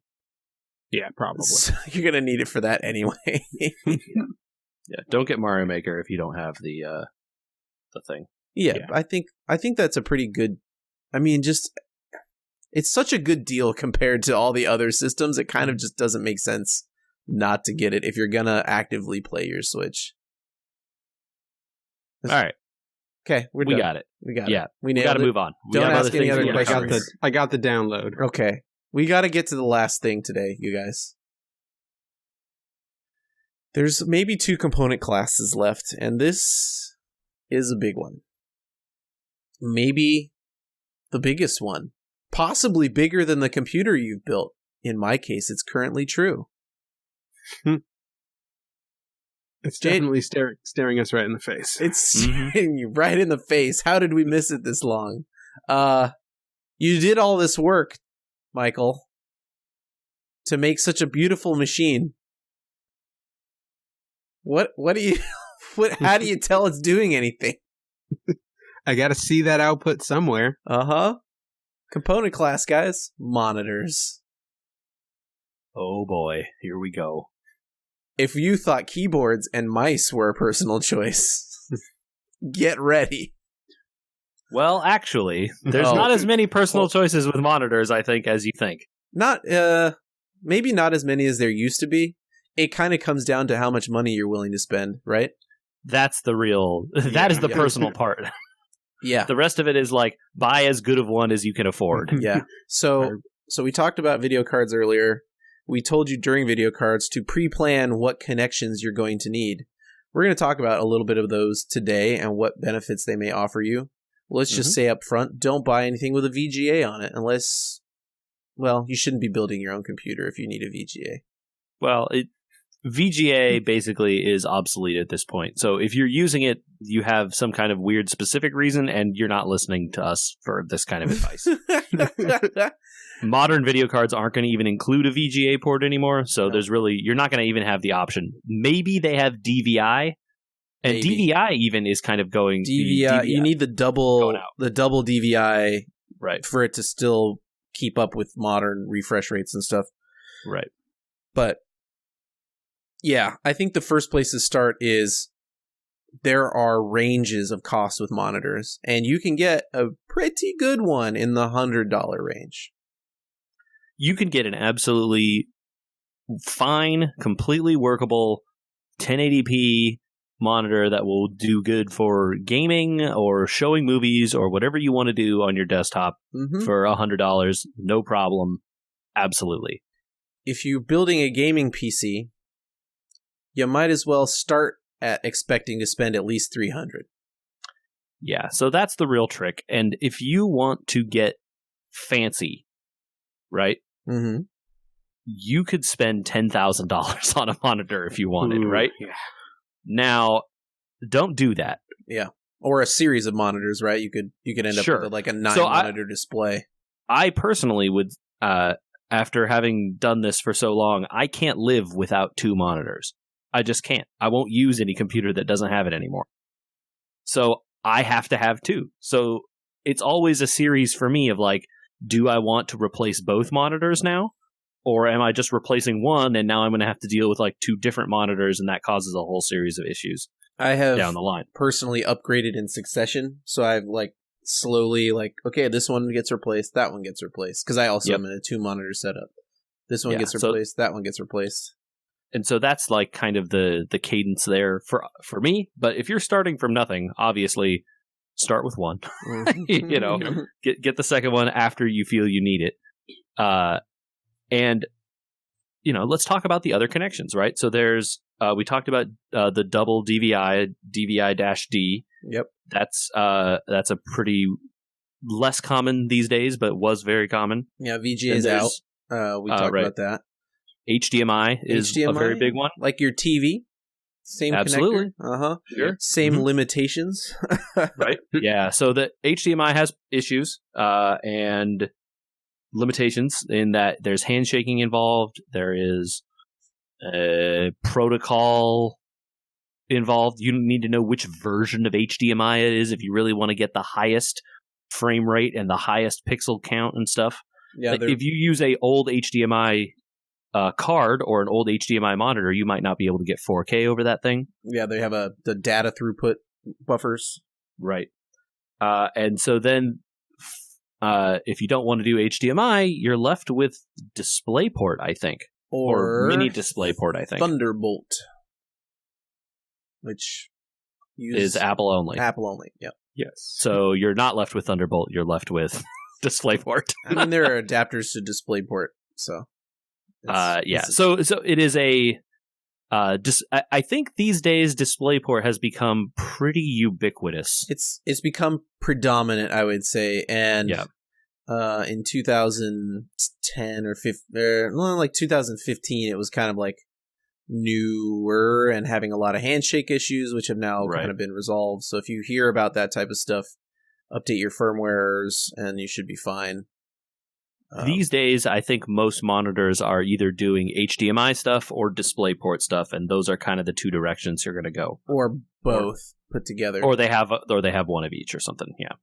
Yeah, probably. So you're going to need it for that anyway. Yeah, don't get Mario Maker if you don't have the thing. Yeah, I think that's a pretty good. I mean, just it's such a good deal compared to all the other systems. It kind of just doesn't make sense not to get it if you're gonna actively play your Switch. All right. Okay, we got it. We got it. We got to move on. Don't ask any other questions. I got the download. Okay, we got to get to the last thing today, you guys. There's maybe 2 component classes left, and this is a big one. Maybe the biggest one. Possibly bigger than the computer you've built. In my case, it's currently true. It's definitely staring us right in the face. It's staring you right in the face. How did we miss it this long? You did all this work, Michael, to make such a beautiful machine. What do you how do you tell it's doing anything? I got to see that output somewhere. Component class, guys. Monitors. Oh boy, here we go. If you thought keyboards and mice were a personal choice, get ready. Well, actually, there's not as many personal choices with monitors, I think, as you think. Not, maybe not as many as there used to be. It kind of comes down to how much money you're willing to spend, right? That is the personal part. Yeah. The rest of it is like, buy as good of one as you can afford. Yeah. So we talked about video cards earlier. We told you during video cards to pre-plan what connections you're going to need. We're going to talk about a little bit of those today and what benefits they may offer you. Let's just say up front, don't buy anything with a VGA on it unless, well, you shouldn't be building your own computer if you need a VGA. Well, VGA basically is obsolete at this point. So if you're using it, you have some kind of weird specific reason, and you're not listening to us for this kind of advice. Modern video cards aren't going to even include a VGA port anymore, so you're not going to even have the option. Maybe they have DVI, and DVI even is kind of going DVI. You need the double DVI, right, for it to still keep up with modern refresh rates and stuff. Right. But yeah, I think the first place to start is there are ranges of costs with monitors, and you can get a pretty good one in the $100 range. You can get an absolutely fine, completely workable 1080p monitor that will do good for gaming or showing movies or whatever you want to do on your desktop for $100. No problem. Absolutely. If you're building a gaming PC, you might as well start at expecting to spend at least $300. Yeah, so that's the real trick. And if you want to get fancy, right? Mm-hmm. You could spend $10,000 on a monitor if you wanted, right? Yeah. Now, don't do that. Yeah, or a series of monitors, right? You could end up with like a 9-monitor display. I personally would, after having done this for so long, I can't live without 2 monitors. I just can't. I won't use any computer that doesn't have it anymore. So I have to have 2. So it's always a series for me of like, do I want to replace both monitors now? Or am I just replacing one and now I'm going to have to deal with like 2 different monitors, and that causes a whole series of issues I have down the line. Personally upgraded in succession. So I've like slowly like, okay, this one gets replaced, that one gets replaced. Because I also am in a 2-monitor setup. This one gets replaced, that one gets replaced. And so that's like kind of the cadence there for me. But if you're starting from nothing, obviously start with one. You know, get the second one after you feel you need it. And you know, let's talk about the other connections, right? So there's we talked about the double DVI-D. Yep. That's a pretty less common these days, but was very common. Yeah, VGA is out. We talked about that. HDMI is a very big one. Like your TV. Same Absolutely. connector. Sure. Same limitations. Right. Yeah. So the HDMI has issues and limitations in that there's handshaking involved. There is a protocol involved. You need to know which version of HDMI it is if you really want to get the highest frame rate and the highest pixel count and stuff. Yeah. If you use a old HDMI card or an old HDMI monitor, you might not be able to get 4K over that thing. Yeah, they have the data throughput buffers. Right. And so then if you don't want to do HDMI, you're left with DisplayPort, I think. Or mini DisplayPort, I think. Thunderbolt. Which is Apple only. Apple only, yep. Yes. So you're not left with Thunderbolt, you're left with DisplayPort. I mean, there are adapters to DisplayPort, so... So it is a I think these days DisplayPort has become pretty ubiquitous. It's become predominant, I would say, and in 2010 or 2015, it was kind of like newer and having a lot of handshake issues, which have now kind of been resolved. So if you hear about that type of stuff, update your firmwares and you should be fine. These days, I think most monitors are either doing HDMI stuff or DisplayPort stuff, and those are kind of the two directions you're going to go. Or both put together. Or they have one of each or something, yeah.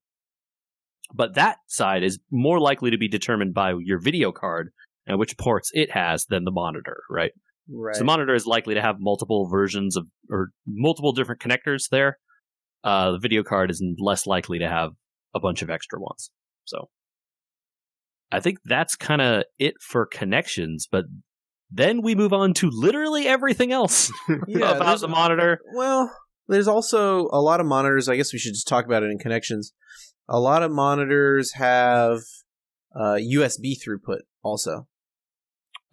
But that side is more likely to be determined by your video card and which ports it has than the monitor, right? Right. So the monitor is likely to have multiple versions of, or multiple different connectors there. The video card is less likely to have a bunch of extra ones. So I think that's kind of it for connections, but then we move on to literally everything else about the monitor. Well, there's also a lot of monitors. I guess we should just talk about it in connections. A lot of monitors have USB throughput also.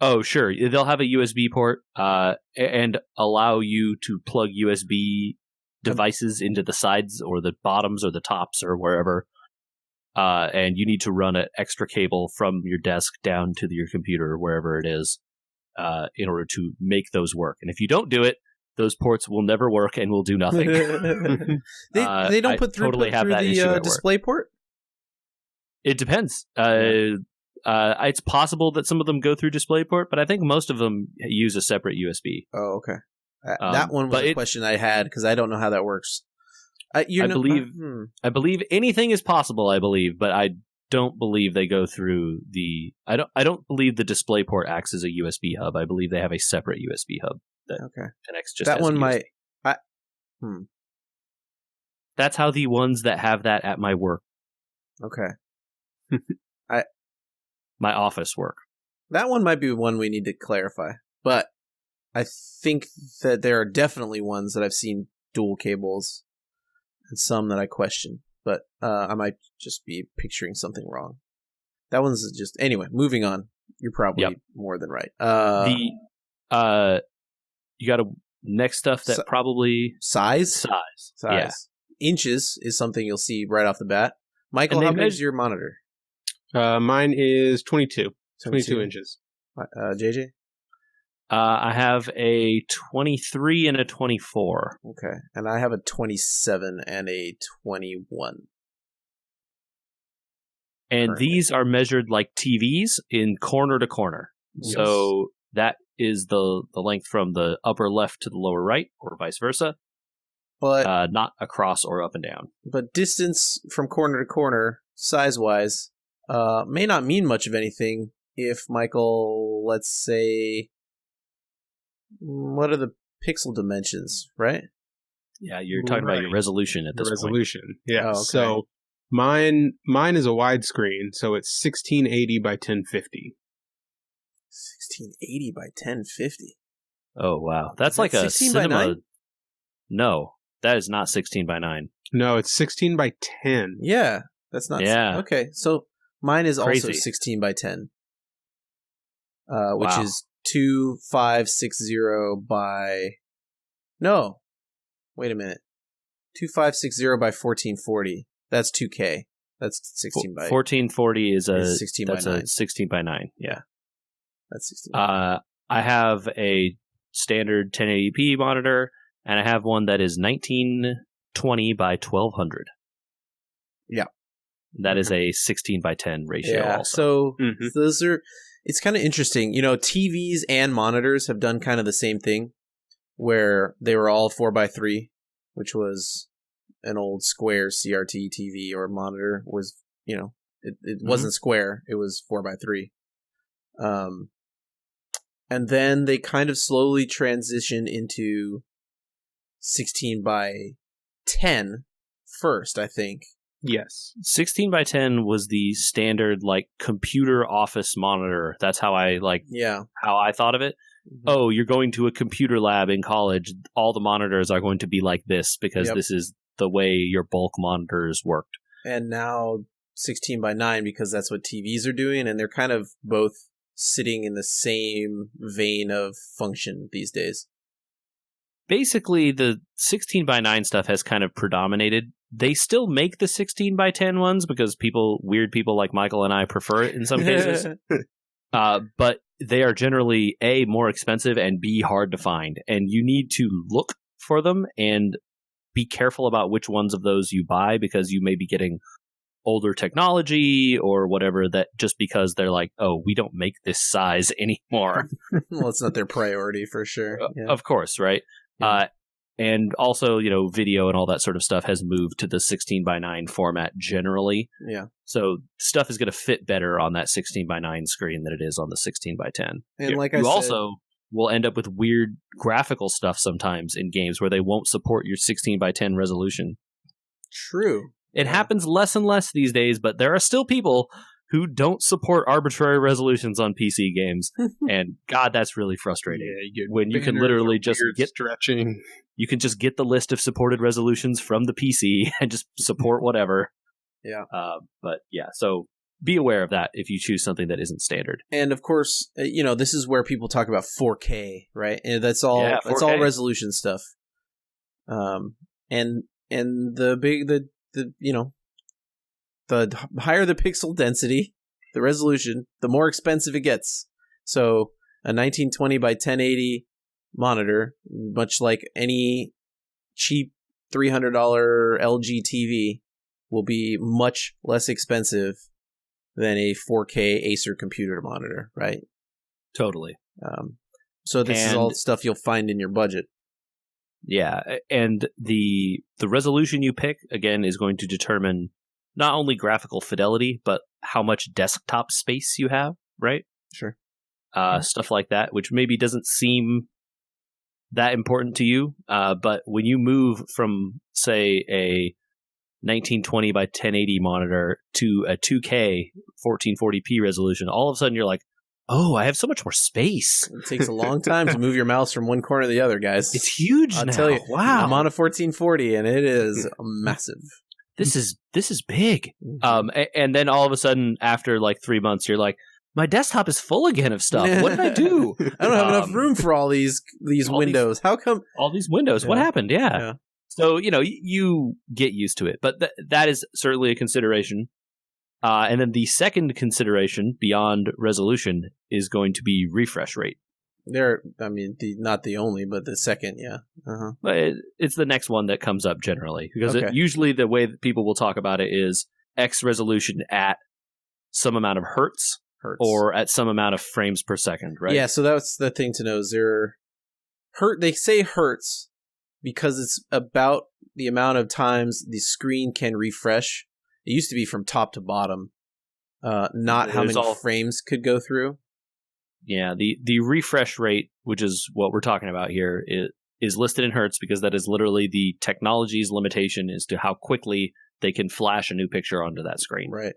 Oh, sure. They'll have a USB port and allow you to plug USB devices into the sides or the bottoms or the tops or wherever. And you need to run an extra cable from your desk down to your computer or wherever it is in order to make those work. And if you don't do it, those ports will never work and will do nothing. They don't put through the display port? It depends. It's possible that some of them go through DisplayPort, but I think most of them use a separate USB. Oh, okay. That one was a question I had because I don't know how that works. I believe anything is possible. I believe, but I don't believe they go through the. I don't believe the DisplayPort acts as a USB hub. I believe they have a separate USB hub that connects just. That one might. That's how the ones that have that at my work. Okay. My office work. That one might be one we need to clarify, but I think that there are definitely ones that I've seen dual cables and some that I question, but I might just be picturing something wrong. That one's just... Anyway, moving on. You're probably more than right. You got a next stuff that probably... Size. Yeah. Inches is something you'll see right off the bat. Michael, how big is your monitor? Mine is 22 inches. JJ? I have a 23 and a 24. Okay. And I have a 27 and a 21. And these are measured like TVs in corner to corner. Yes. So that is the length from the upper left to the lower right, or vice versa. But not across or up and down. But distance from corner to corner, size-wise, may not mean much of anything if Michael, let's say... What are the pixel dimensions, right? Yeah, you're talking about your resolution at this resolution. point. Yeah. Oh, okay. So mine is a widescreen, so it's 1680 by 1050. 1680 by 1050. Oh wow, that's like a cinema. No, that is not 16 by 9. No, it's 16 by 10. Yeah, that's not. Yeah. Okay, so mine is also 16 by 10, which is 2560 by... No. Wait a minute. 2560 by 1440. That's 2K. That's 16 by... 1440 is 16 by 9. 16 by 9, yeah. That's 16 by 9. I have a standard 1080p monitor, and I have one that is 1920 by 1200. Yeah. That is a 16 by 10 ratio also. So those are... It's kind of interesting. You know, TVs and monitors have done kind of the same thing, where they were all 4x3, which was an old square CRT TV or monitor. Was, you know, it wasn't square. It was 4x3. And then they kind of slowly transitioned into 16 by 10 first, I think. Yes. 16 by 10 was the standard, like, computer office monitor. That's how I, how I thought of it. Mm-hmm. Oh, you're going to a computer lab in college. All the monitors are going to be like this because this is the way your bulk monitors worked. And now 16 by 9 because that's what TVs are doing, and they're kind of both sitting in the same vein of function these days. Basically, the 16 by 9 stuff has kind of predominated. They still make the 16 by 10 ones because weird people like Michael and I prefer it in some cases. But they are generally A, more expensive, and B, hard to find. And you need to look for them and be careful about which ones of those you buy, because you may be getting older technology or whatever, that just because they're like, oh, we don't make this size anymore. Well, it's not their priority for sure. Yeah. Of course, right? Yeah. And also, video and all that sort of stuff has moved to the 16:9 format generally. Yeah. So stuff is going to fit better on that 16:9 screen than it is on the 16:10. And like you I said, also will end up with weird graphical stuff sometimes in games where they won't support your 16:10 resolution. True. It happens less and less these days, but there are still people who don't support arbitrary resolutions on PC games, and God, that's really frustrating. Yeah, when you can literally just get stretching. You can just get the list of supported resolutions from the PC and just support whatever. Yeah. But yeah, so be aware of that if you choose something that isn't standard. And of course, this is where people talk about 4K, right? And that's all. Yeah, that's all resolution stuff. And the higher the pixel density, the resolution, the more expensive it gets. So a 1920 by 1080 monitor, much like any cheap $300 LG TV, will be much less expensive than a 4K Acer computer monitor, right? Totally. So this is all stuff you'll find in your budget. Yeah, and the resolution you pick, again, is going to determine not only graphical fidelity, but how much desktop space you have, right? Sure. Stuff like that, which maybe doesn't seem that important to you, but when you move from, say, a 1920 by 1080 monitor to a 2K 1440p resolution, all of a sudden you're like, oh, I have so much more space. It takes a long time to move your mouse from one corner to the other, guys. It's huge I'll now. tell you. Wow. I'm on a 1440, and it is massive. This is big. And then all of a sudden, after like 3 months, you're like, my desktop is full again of stuff. What did I do? I don't have enough room for all these windows. How come? All these windows. Yeah. What happened? Yeah. So, you get used to it. But that is certainly a consideration. And then the second consideration beyond resolution is going to be refresh rate. Not the only, but the second, yeah. Uh-huh. But it's the next one that comes up generally. Because usually the way that people will talk about it is X resolution at some amount of hertz. Or at some amount of frames per second, right? Yeah, so that's the thing to know. They say hertz because it's about the amount of times the screen can refresh. It used to be from top to bottom, not how many frames could go through. Yeah, the refresh rate, which is what we're talking about here, is listed in hertz because that is literally the technology's limitation as to how quickly they can flash a new picture onto that screen. Right.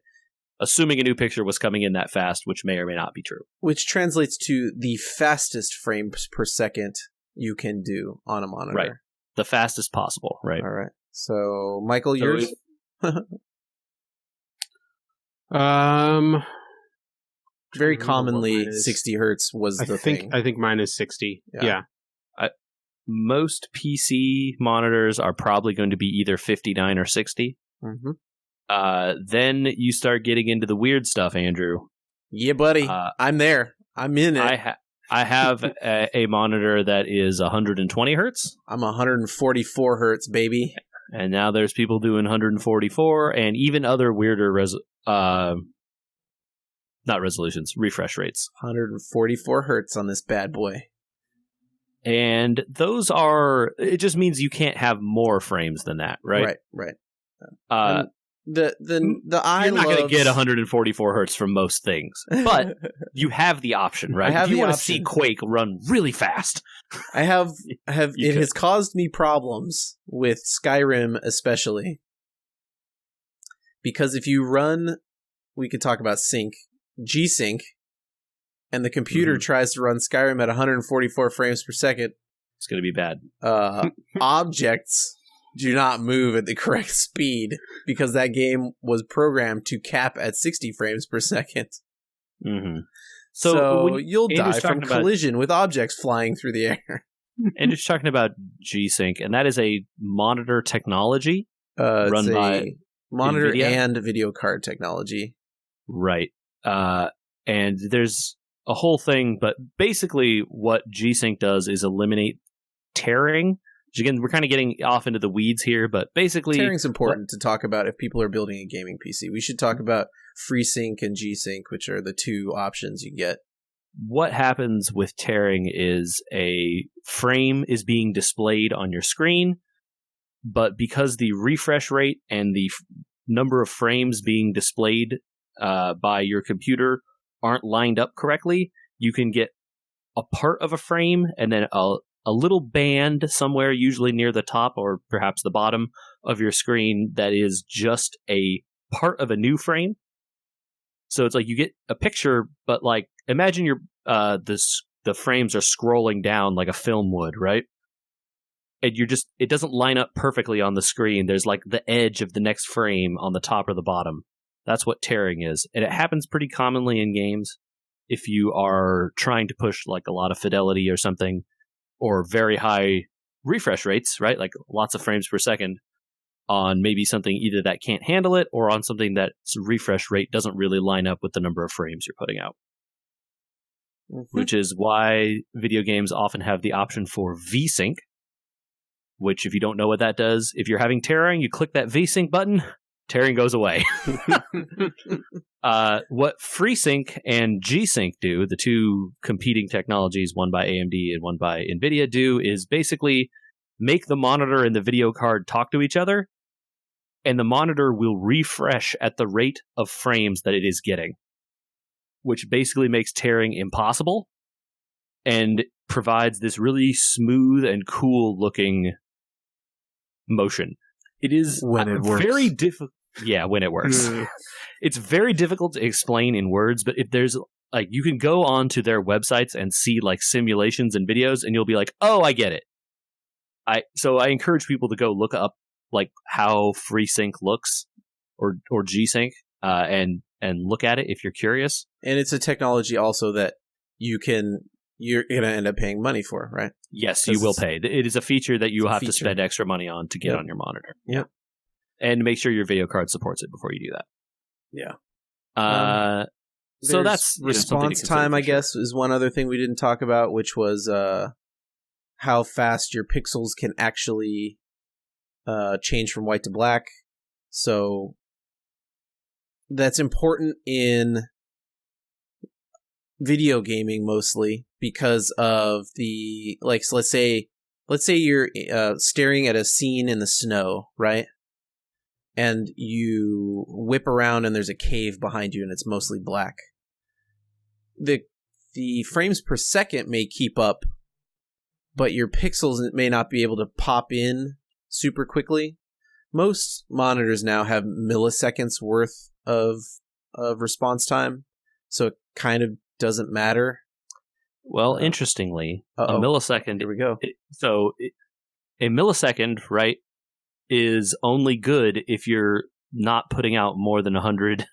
Assuming a new picture was coming in that fast, which may or may not be true. Which translates to the fastest frames per second you can do on a monitor. Right. The fastest possible, right? All right. So, Michael, yours? Very commonly, 60 hertz was the thing. I think mine is 60. Yeah. Most PC monitors are probably going to be either 59 or 60. Mm-hmm. Then you start getting into the weird stuff, Andrew. Yeah, buddy. I'm there. I'm in it. I have a monitor that is 120 hertz. I'm 144 hertz, baby. And now there's people doing 144 and even other weirder not resolutions, refresh rates. 144 hertz on this bad boy. And those it just means you can't have more frames than that, right? Right. The eye You're not going to get 144 hertz from most things, but you have the option, right? If you want to see Quake run really fast, I have. It has caused me problems with Skyrim, especially because if you run, we could talk about G-Sync, and the computer tries to run Skyrim at 144 frames per second, it's going to be bad. Objects do not move at the correct speed because that game was programmed to cap at 60 frames per second. Mm-hmm. So you'll die from collision with objects flying through the air. And you're talking about G-Sync, and that is a monitor technology run by monitor NVIDIA and video card technology. Right. And there's a whole thing, but basically what G-Sync does is eliminate tearing. Which again, we're kind of getting off into the weeds here, but basically... Tearing's important to talk about if people are building a gaming PC. We should talk about FreeSync and G-Sync, which are the two options you get. What happens with tearing is a frame is being displayed on your screen, but because the refresh rate and the number of frames being displayed by your computer aren't lined up correctly, you can get a part of a frame and then a little band somewhere, usually near the top or perhaps the bottom of your screen, that is just a part of a new frame. So it's like you get a picture, but like imagine the frames are scrolling down like a film would, right? And it doesn't line up perfectly on the screen. There's like the edge of the next frame on the top or the bottom. That's what tearing is. And it happens pretty commonly in games if you are trying to push like a lot of fidelity or something, or very high refresh rates, right? Like lots of frames per second on maybe something either that can't handle it or on something that's refresh rate doesn't really line up with the number of frames you're putting out. Mm-hmm. Which is why video games often have the option for V-Sync, which if you don't know what that does, if you're having tearing, you click that V-Sync button, tearing goes away. What FreeSync and G-Sync do, the two competing technologies, one by AMD and one by NVIDIA, do is basically make the monitor and the video card talk to each other, and the monitor will refresh at the rate of frames that it is getting, which basically makes tearing impossible and provides this really smooth and cool looking motion. It is when it works. Very difficult. Yeah, when it works. It's very difficult to explain in words, but if there's like, you can go onto their websites and see like simulations and videos, and you'll be like, oh, I get it. So I encourage people to go look up like how FreeSync looks or G-Sync and look at it if you're curious. And it's a technology also that you're going to end up paying money for, right? Yes, you will pay. It is a feature that you will have to spend extra money on to get on your monitor. Yep. And make sure your video card supports it before you do that. Yeah. So that's response time, I guess, is one other thing we didn't talk about, which was how fast your pixels can actually change from white to black. So that's important in video gaming mostly because of the, like, so let's say you're staring at a scene in the snow, right? And you whip around and there's a cave behind you and it's mostly black. The frames per second may keep up, but your pixels may not be able to pop in super quickly. Most monitors now have milliseconds worth of response time, so it kind of doesn't matter. Well, interestingly, a millisecond... Here we go. A millisecond, right, is only good if you're not putting out more than 100.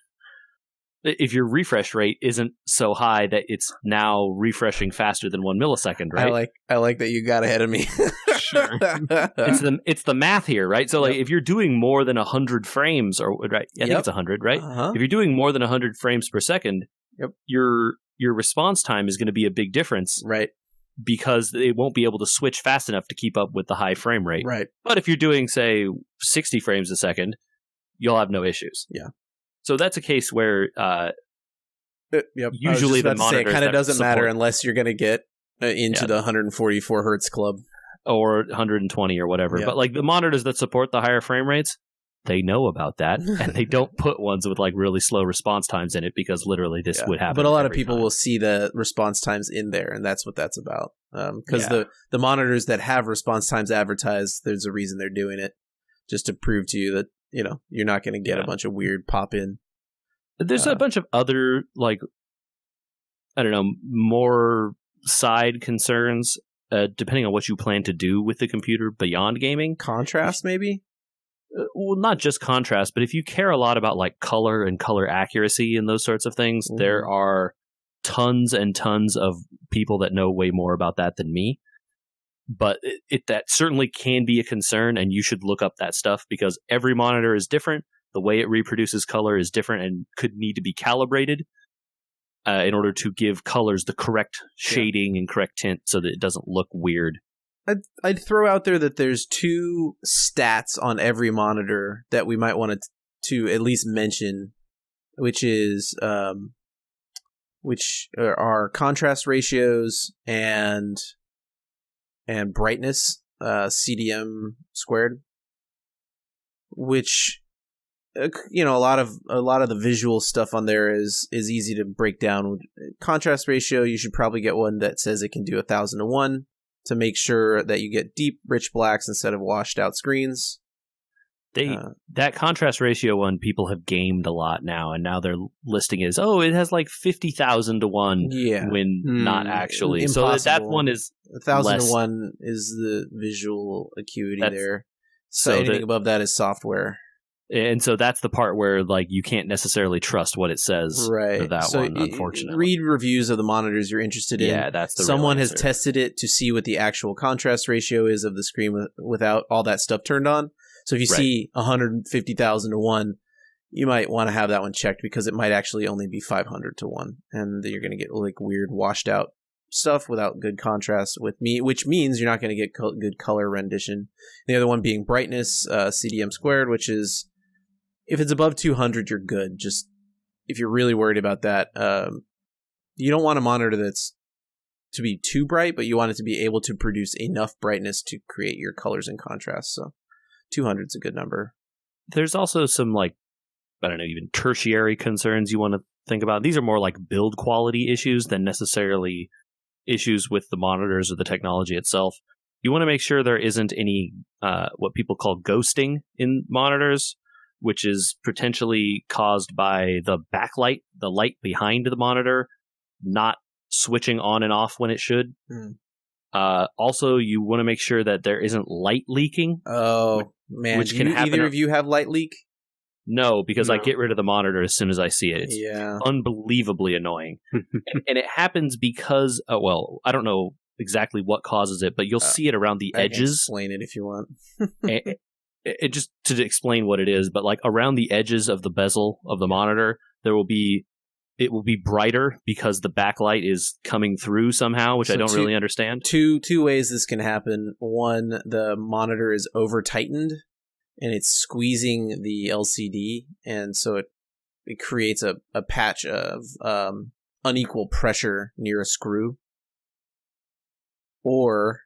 If your refresh rate isn't so high that it's now refreshing faster than 1 millisecond, right? I like that you got ahead of me. Sure. It's the math here, right? So like if you're doing more than 100 frames, or right, I think it's 100, right? Uh-huh. If you're doing more than 100 frames per second, your response time is going to be a big difference, right? Because it won't be able to switch fast enough to keep up with the high frame rate. Right. But if you're doing, say, 60 frames a second, you'll have no issues. Yeah. So that's a case where usually the monitor kind of doesn't matter unless you're going to get into the 144 hertz club. Or 120 or whatever. Yeah. But like the monitors that support the higher frame rates, they know about that, and they don't put ones with like really slow response times in it because literally this would happen. But a lot of people will see the response times in there, and that's what that's about. Because the monitors that have response times advertised, there's a reason they're doing it, just to prove to you that you're not going to get a bunch of weird pop in. There's a bunch of other like I don't know more side concerns depending on what you plan to do with the computer beyond gaming. Contrast, maybe. Well, not just contrast, but if you care a lot about like color and color accuracy and those sorts of things, there are tons and tons of people that know way more about that than me. But that certainly can be a concern, and you should look up that stuff because every monitor is different. The way it reproduces color is different and could need to be calibrated. in order to give colors the correct shading and correct tint so that it doesn't look weird. I'd throw out there that there's 2 stats on every monitor that we might want to at least mention, which are contrast ratios and brightness, CDM squared, which a lot of the visual stuff on there is easy to break down. Contrast ratio, you should probably get one that says it can do 1000:1 to make sure that you get deep, rich blacks instead of washed out screens. That contrast ratio one, people have gamed a lot now, and now they're listing it as, it has like 50,000:1 when not actually. Impossible. So that one is 1000:1 is the visual acuity there. So anything above that is software. And so that's the part where like you can't necessarily trust what it says for that one, unfortunately. Read reviews of the monitors you're interested in. Yeah, that's the Someone real has tested it to see what the actual contrast ratio is of the screen without all that stuff turned on. So if you see 150,000:1, you might want to have that one checked because it might actually only be 500:1, and you're going to get like weird washed out stuff without good contrast which means you're not going to get good color rendition. The other one being brightness, CDM squared, which is if it's above 200, you're good. Just if you're really worried about that, you don't want a monitor that's to be too bright, but you want it to be able to produce enough brightness to create your colors and contrast. So 200 is a good number. There's also some even tertiary concerns you want to think about. These are more like build quality issues than necessarily issues with the monitors or the technology itself. You want to make sure there isn't any what people call ghosting in monitors, which is potentially caused by the backlight, the light behind the monitor, not switching on and off when it should. Also, you want to make sure that there isn't light leaking. Oh, man. Which Do can happen. Either of you have light leak? No, because I get rid of the monitor as soon as I see it. It's unbelievably annoying. And it happens because, I don't know exactly what causes it, but you'll see it around the edges. I can explain it if you want. It just to explain what it is, but like around the edges of the bezel of the monitor, it will be brighter because the backlight is coming through somehow, which I don't really understand. Two ways this can happen. One, the monitor is over tightened and it's squeezing the LCD, and so it creates a patch of unequal pressure near a screw. Or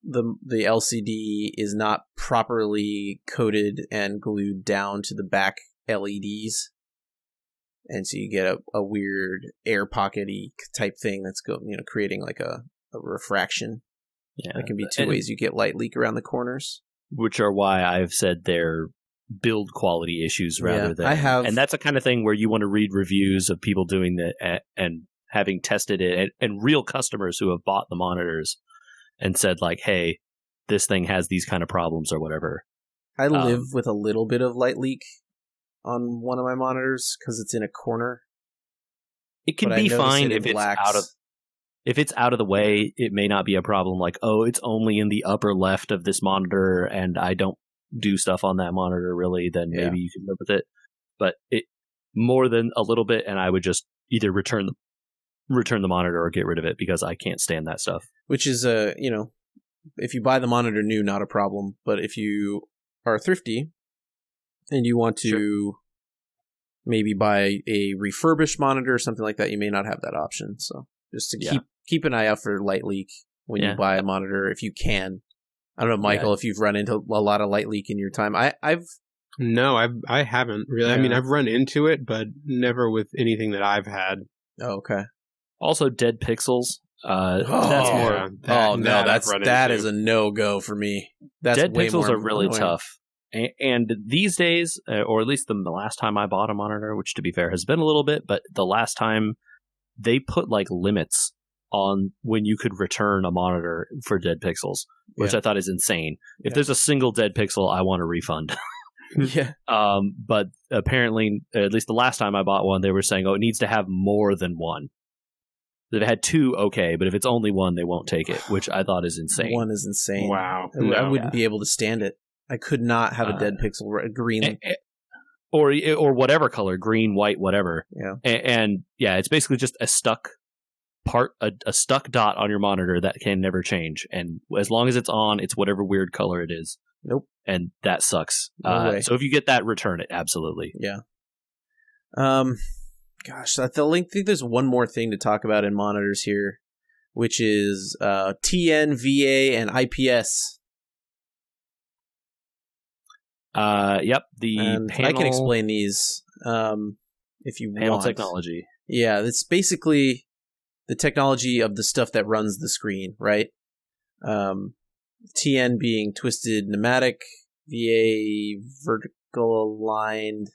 the LCD is not properly coated and glued down to the back LEDs, and so you get a weird air pockety type thing that's creating like a refraction. Yeah, that can be two ways you get light leak around the corners, which are why I've said they're build quality issues rather than. And that's the kind of thing where you want to read reviews of people doing that and having tested it, and real customers who have bought the monitors and said like, hey, this thing has these kind of problems or whatever. I live with a little bit of light leak on one of my monitors because it's in a corner. It can be fine if it's out of the way. It may not be a problem. Like, it's only in the upper left of this monitor, and I don't do stuff on that monitor really. Then maybe you can live with it. But it more than a little bit, and I would just either return the monitor or get rid of it because I can't stand that stuff. Which is if you buy the monitor new, not a problem. But if you are thrifty and you want to maybe buy a refurbished monitor or something like that, you may not have that option. So just to keep an eye out for light leak when you buy a monitor, if you can. I don't know, Michael, if you've run into a lot of light leak in your time. I haven't really. Yeah. I mean, I've run into it, but never with anything that I've had. Oh, okay. Also, dead pixels. That's more. That is a no-go for me. That's dead way pixels more are really annoying. tough. And these days, or at least the last time I bought a monitor, which to be fair has been a little bit, but the last time they put like limits on when you could return a monitor for dead pixels, which I thought is insane. If there's a single dead pixel, I want a refund. But apparently, at least the last time I bought one, they were saying, it needs to have more than one. If it had two, okay, but if it's only one, they won't take it, which I thought is insane. One is insane. Wow. I wouldn't be able to stand it. I could not have a dead pixel green. or whatever color, green, white, whatever. Yeah. And yeah, it's basically just a stuck a stuck dot on your monitor that can never change. And as long as it's on, it's whatever weird color it is. Nope. And that sucks. No way. So if you get that, return it. Absolutely. Yeah. Gosh, I think there's one more thing to talk about in monitors here, which is TN, VA, and IPS. Yep. And panel, I can explain these if you panel want. technology. Yeah, it's basically the technology of the stuff that runs the screen, right? TN being twisted pneumatic, VA vertical aligned,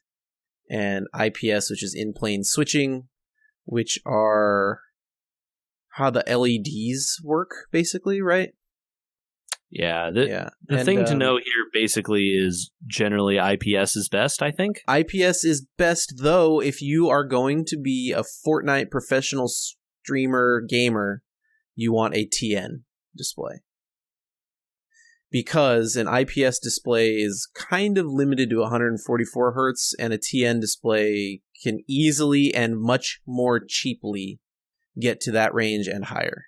and IPS, which is in-plane switching, which are how the LEDs work, basically, right? Yeah. The thing to know here basically is generally IPS is best, I think. IPS is best, though, if you are going to be a Fortnite professional streamer gamer, you want a TN display. Because an IPS display is kind of limited to 144 hertz, and a TN display can easily and much more cheaply get to that range and higher.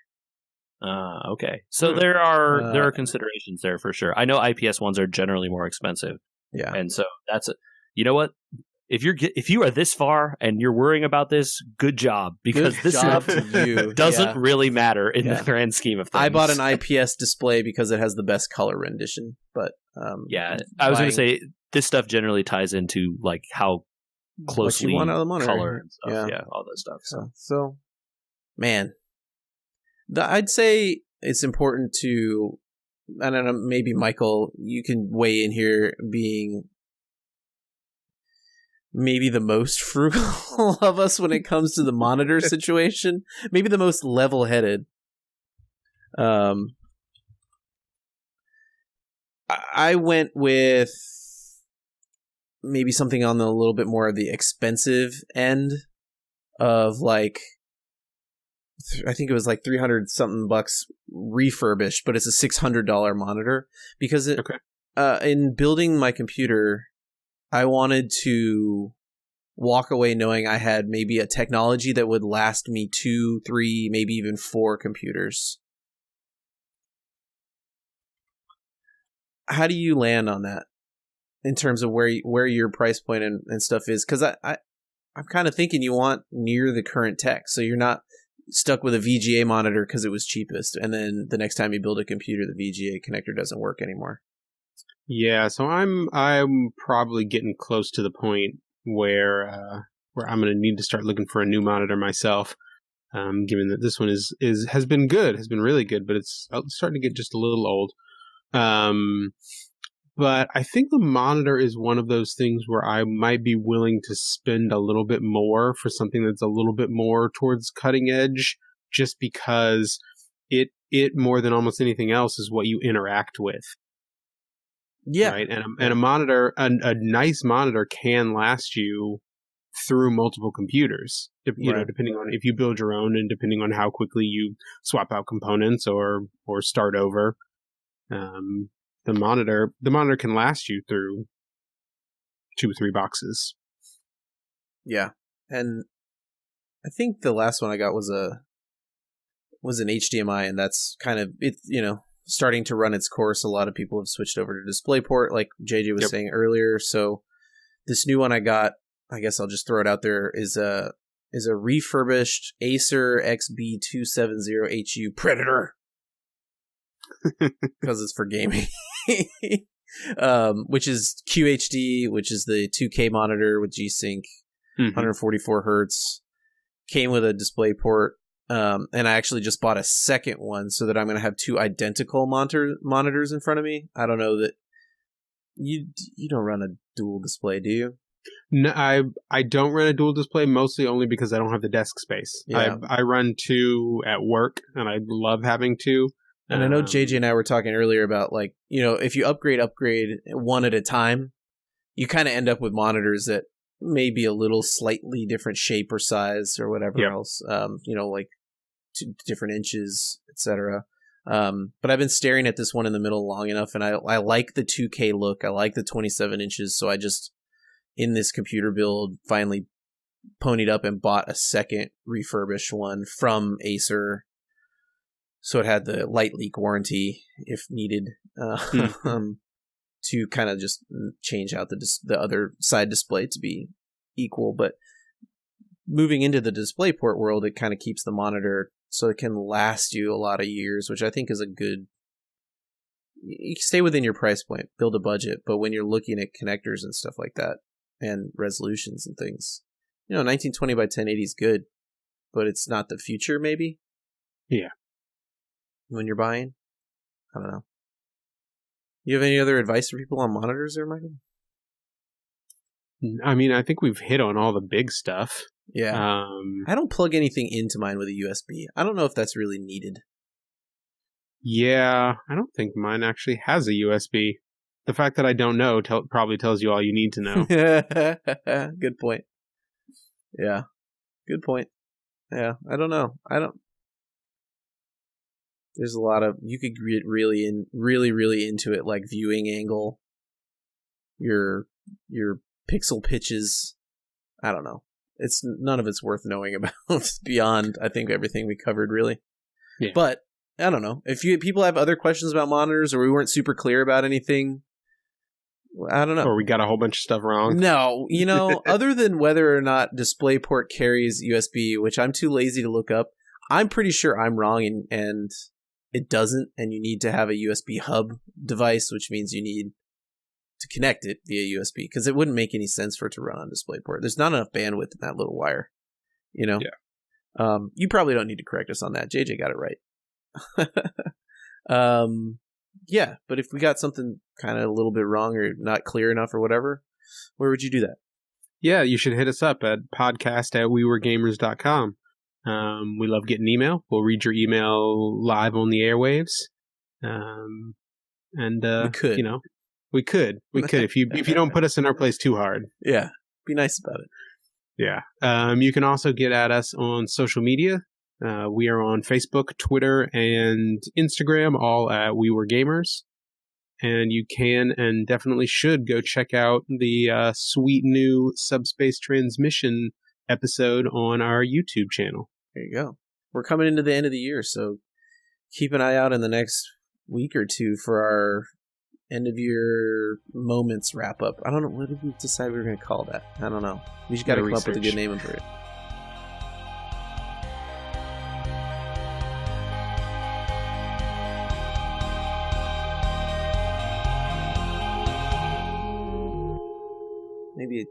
Okay. So there are considerations there for sure. I know IPS ones are generally more expensive. Yeah. And so you know what? If you are this far and you're worrying about this, good job, because Good this job stuff to you. doesn't really matter in the grand scheme of things. I bought an IPS display because it has the best color rendition, but yeah, I was going to say this stuff generally ties into like how closely you want out of the monitor. Color and stuff, yeah, all that stuff. So man, I'd say it's important to, I don't know, maybe Michael, you can weigh in here, being maybe the most frugal of us when it comes to the monitor situation, maybe the most level-headed. I went with maybe something on the little bit more of the expensive end of, like, I think it was like $300 something bucks refurbished, but it's a $600 monitor because in building my computer, I wanted to walk away knowing I had maybe a technology that would last me 2, 3, maybe even 4 computers. How do you land on that in terms of where your price point and stuff is? Because I'm kind of thinking you want near the current tech, so you're not stuck with a VGA monitor because it was cheapest, and then the next time you build a computer, the VGA connector doesn't work anymore. Yeah, so I'm probably getting close to the point where I'm going to need to start looking for a new monitor myself. Given that this one has been good, has been really good, but it's starting to get just a little old. But I think the monitor is one of those things where I might be willing to spend a little bit more for something that's a little bit more towards cutting edge, just because it more than almost anything else is what you interact with. Yeah. Right. And a monitor, a nice monitor can last you through multiple computers, know, depending on if you build your own and depending on how quickly you swap out components or start over. The monitor can last you through 2 or 3 boxes. Yeah. And I think the last one I got was an HDMI, and that's kind of it, starting to run its course. A lot of people have switched over to DisplayPort, like JJ was saying earlier. So this new one I got, I guess I'll just throw it out there, is a refurbished Acer XB270HU Predator. Because it's for gaming. Which is QHD, which is the 2K monitor with G-Sync, 144 hertz. Came with a DisplayPort. And I actually just bought a second one so that I'm going to have 2 identical monitors in front of me. I don't know that you don't run a dual display, do you? No, I don't run a dual display, mostly only because I don't have the desk space. Yeah. I run 2 at work, and I love having 2. And I know JJ and I were talking earlier about, like, if you upgrade one at a time, you kind of end up with monitors that may be a little slightly different shape or size or whatever else, like 2 different inches, etc. But I've been staring at this one in the middle long enough, and I like the 2K look. I like the 27 inches, so I just in this computer build, finally ponied up and bought a second refurbished one from Acer. So it had the light leak warranty if needed, to kind of just change out the other side display to be equal. But moving into the DisplayPort world, it kind of keeps the monitor so it can last you a lot of years, which I think is a good... You can stay within your price point, build a budget, but when you're looking at connectors and stuff like that, and resolutions and things, 1920 by 1080 is good, but it's not the future, maybe? Yeah. When you're buying? I don't know. You have any other advice for people on monitors there, Michael? I mean, I think we've hit on all the big stuff. Yeah. I don't plug anything into mine with a USB. I don't know if that's really needed. Yeah, I don't think mine actually has a USB. The fact that I don't know probably tells you all you need to know. Good point. Yeah. Good point. Yeah, I don't know. There's a lot of... You could get really into it, like viewing angle, your pixel pitches. I don't know. None of it's worth knowing about beyond, I think, everything we covered, really. Yeah. But I don't know. If people have other questions about monitors, or we weren't super clear about anything, I don't know. Or we got a whole bunch of stuff wrong. No, other than whether or not DisplayPort carries USB, which I'm too lazy to look up, I'm pretty sure I'm wrong, and it doesn't, and you need to have a USB hub device, which means you need to connect it via USB, because it wouldn't make any sense for it to run on DisplayPort. There's not enough bandwidth in that little wire, Yeah. You probably don't need to correct us on that. JJ got it right. Yeah, but if we got something kind of a little bit wrong or not clear enough or whatever, where would you do that? Yeah, you should hit us up at podcast@weweregamers.com. We love getting email. We'll read your email live on the airwaves. We could. We could if you don't put us in our place too hard. Yeah, be nice about it. Yeah. You can also get at us on social media. We are on Facebook, Twitter, and Instagram, all at We Were Gamers. And you can and definitely should go check out the sweet new Subspace Transmission episode on our YouTube channel. There you go. We're coming into the end of the year, so keep an eye out in the next week or two for our end of year moments wrap up. I don't know. What did we decide we were going to call that? I don't know. We just got to come up with a good name for it. Maybe,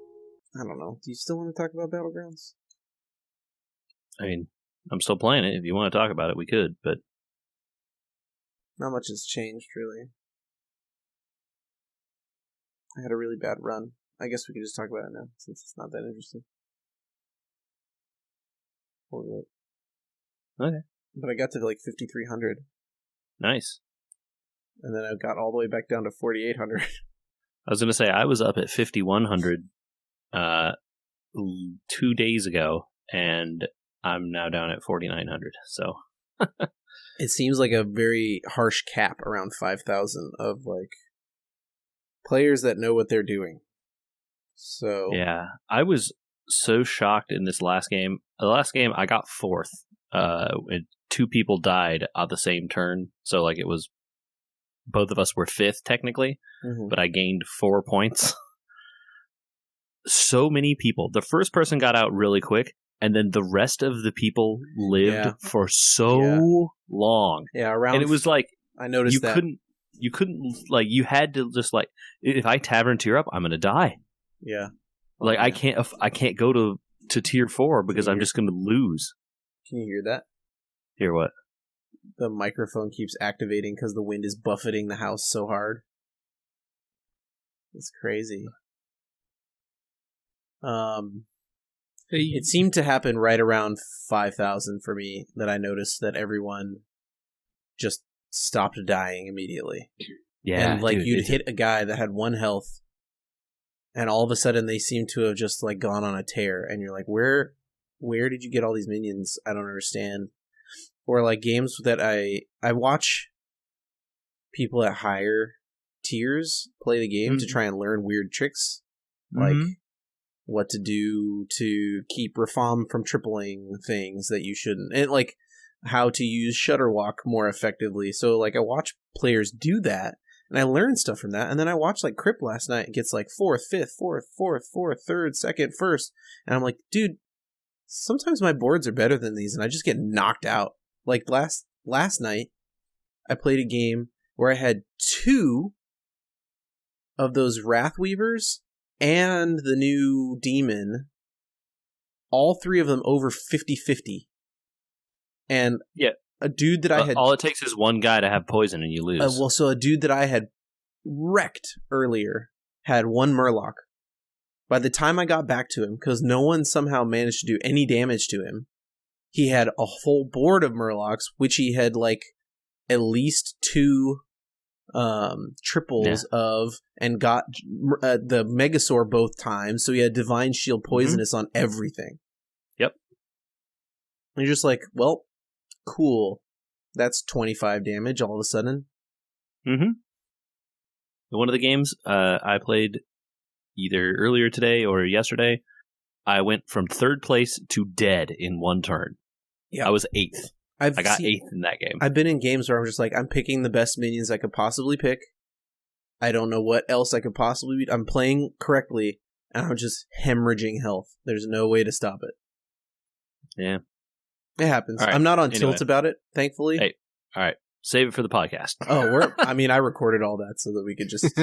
I don't know. Do you still want to talk about Battlegrounds? I mean, I'm still playing it. If you want to talk about it, we could, but not much has changed, really. I had a really bad run. I guess we could just talk about it now, since it's not that interesting. Okay. But I got to like 5,300. Nice. And then I got all the way back down to 4,800. I was going to say, I was up at 5,100 2 days ago, and I'm now down at 4,900. So it seems like a very harsh cap around 5,000 of like players that know what they're doing. So yeah, I was so shocked in this last game. The last game, I got fourth. And 2 people died at the same turn, so like it was both of us were fifth technically, but I gained 4 points. So many people. The first person got out really quick, and then the rest of the people lived for so long. Yeah, around. And it was like I noticed you couldn't like you had to just like if I tavern tier up, I'm gonna die. Yeah, like I can't go to tier 4 because I'm just gonna lose. Can you hear that? Hear what? The microphone keeps activating because the wind is buffeting the house so hard. It's crazy. It seemed to happen right around 5,000 for me that I noticed that everyone just stopped dying immediately. Yeah, and like dude, you'd hit a guy that had 1 health, and all of a sudden they seem to have just like gone on a tear, and you're like, where did you get all these minions? I don't understand. Or like games that I watch people at higher tiers play the game to try and learn weird tricks. Like what to do to keep Rafam from tripling things that you shouldn't, and like how to use Shutter Walk more effectively. So like I watch players do that, and I learn stuff from that. And then I watched like Crip last night and gets like 4th, 5th, 4th, 4th, 4th, 3rd, 2nd, 1st, and I'm like, dude, sometimes my boards are better than these, and I just get knocked out. Like last night, I played a game where I had 2 of those Wrathweavers and the new demon, all 3 of them over 50-50. And yeah, a dude that I had... all it takes is one guy to have poison and you lose. So a dude that I had wrecked earlier had 1 Murloc. By the time I got back to him, because no one somehow managed to do any damage to him, he had a whole board of Murlocs, which he had like at least 2 triples of, and got the Megasaur both times, so he had Divine Shield Poisonous on everything. Yep. And you're just like, well, cool. That's 25 damage all of a sudden. Mm-hmm. One of the games I played either earlier today or yesterday, I went from 3rd place to dead in 1 turn. Yeah, I was 8th. I got 8th in that game. I've been in games where I'm just like, I'm picking the best minions I could possibly pick. I don't know what else I could possibly be. I'm playing correctly, and I'm just hemorrhaging health. There's no way to stop it. Yeah. It happens. Right. I'm not on tilt about it, thankfully. Hey, all right. Save it for the podcast. Oh, I recorded all that so that we could just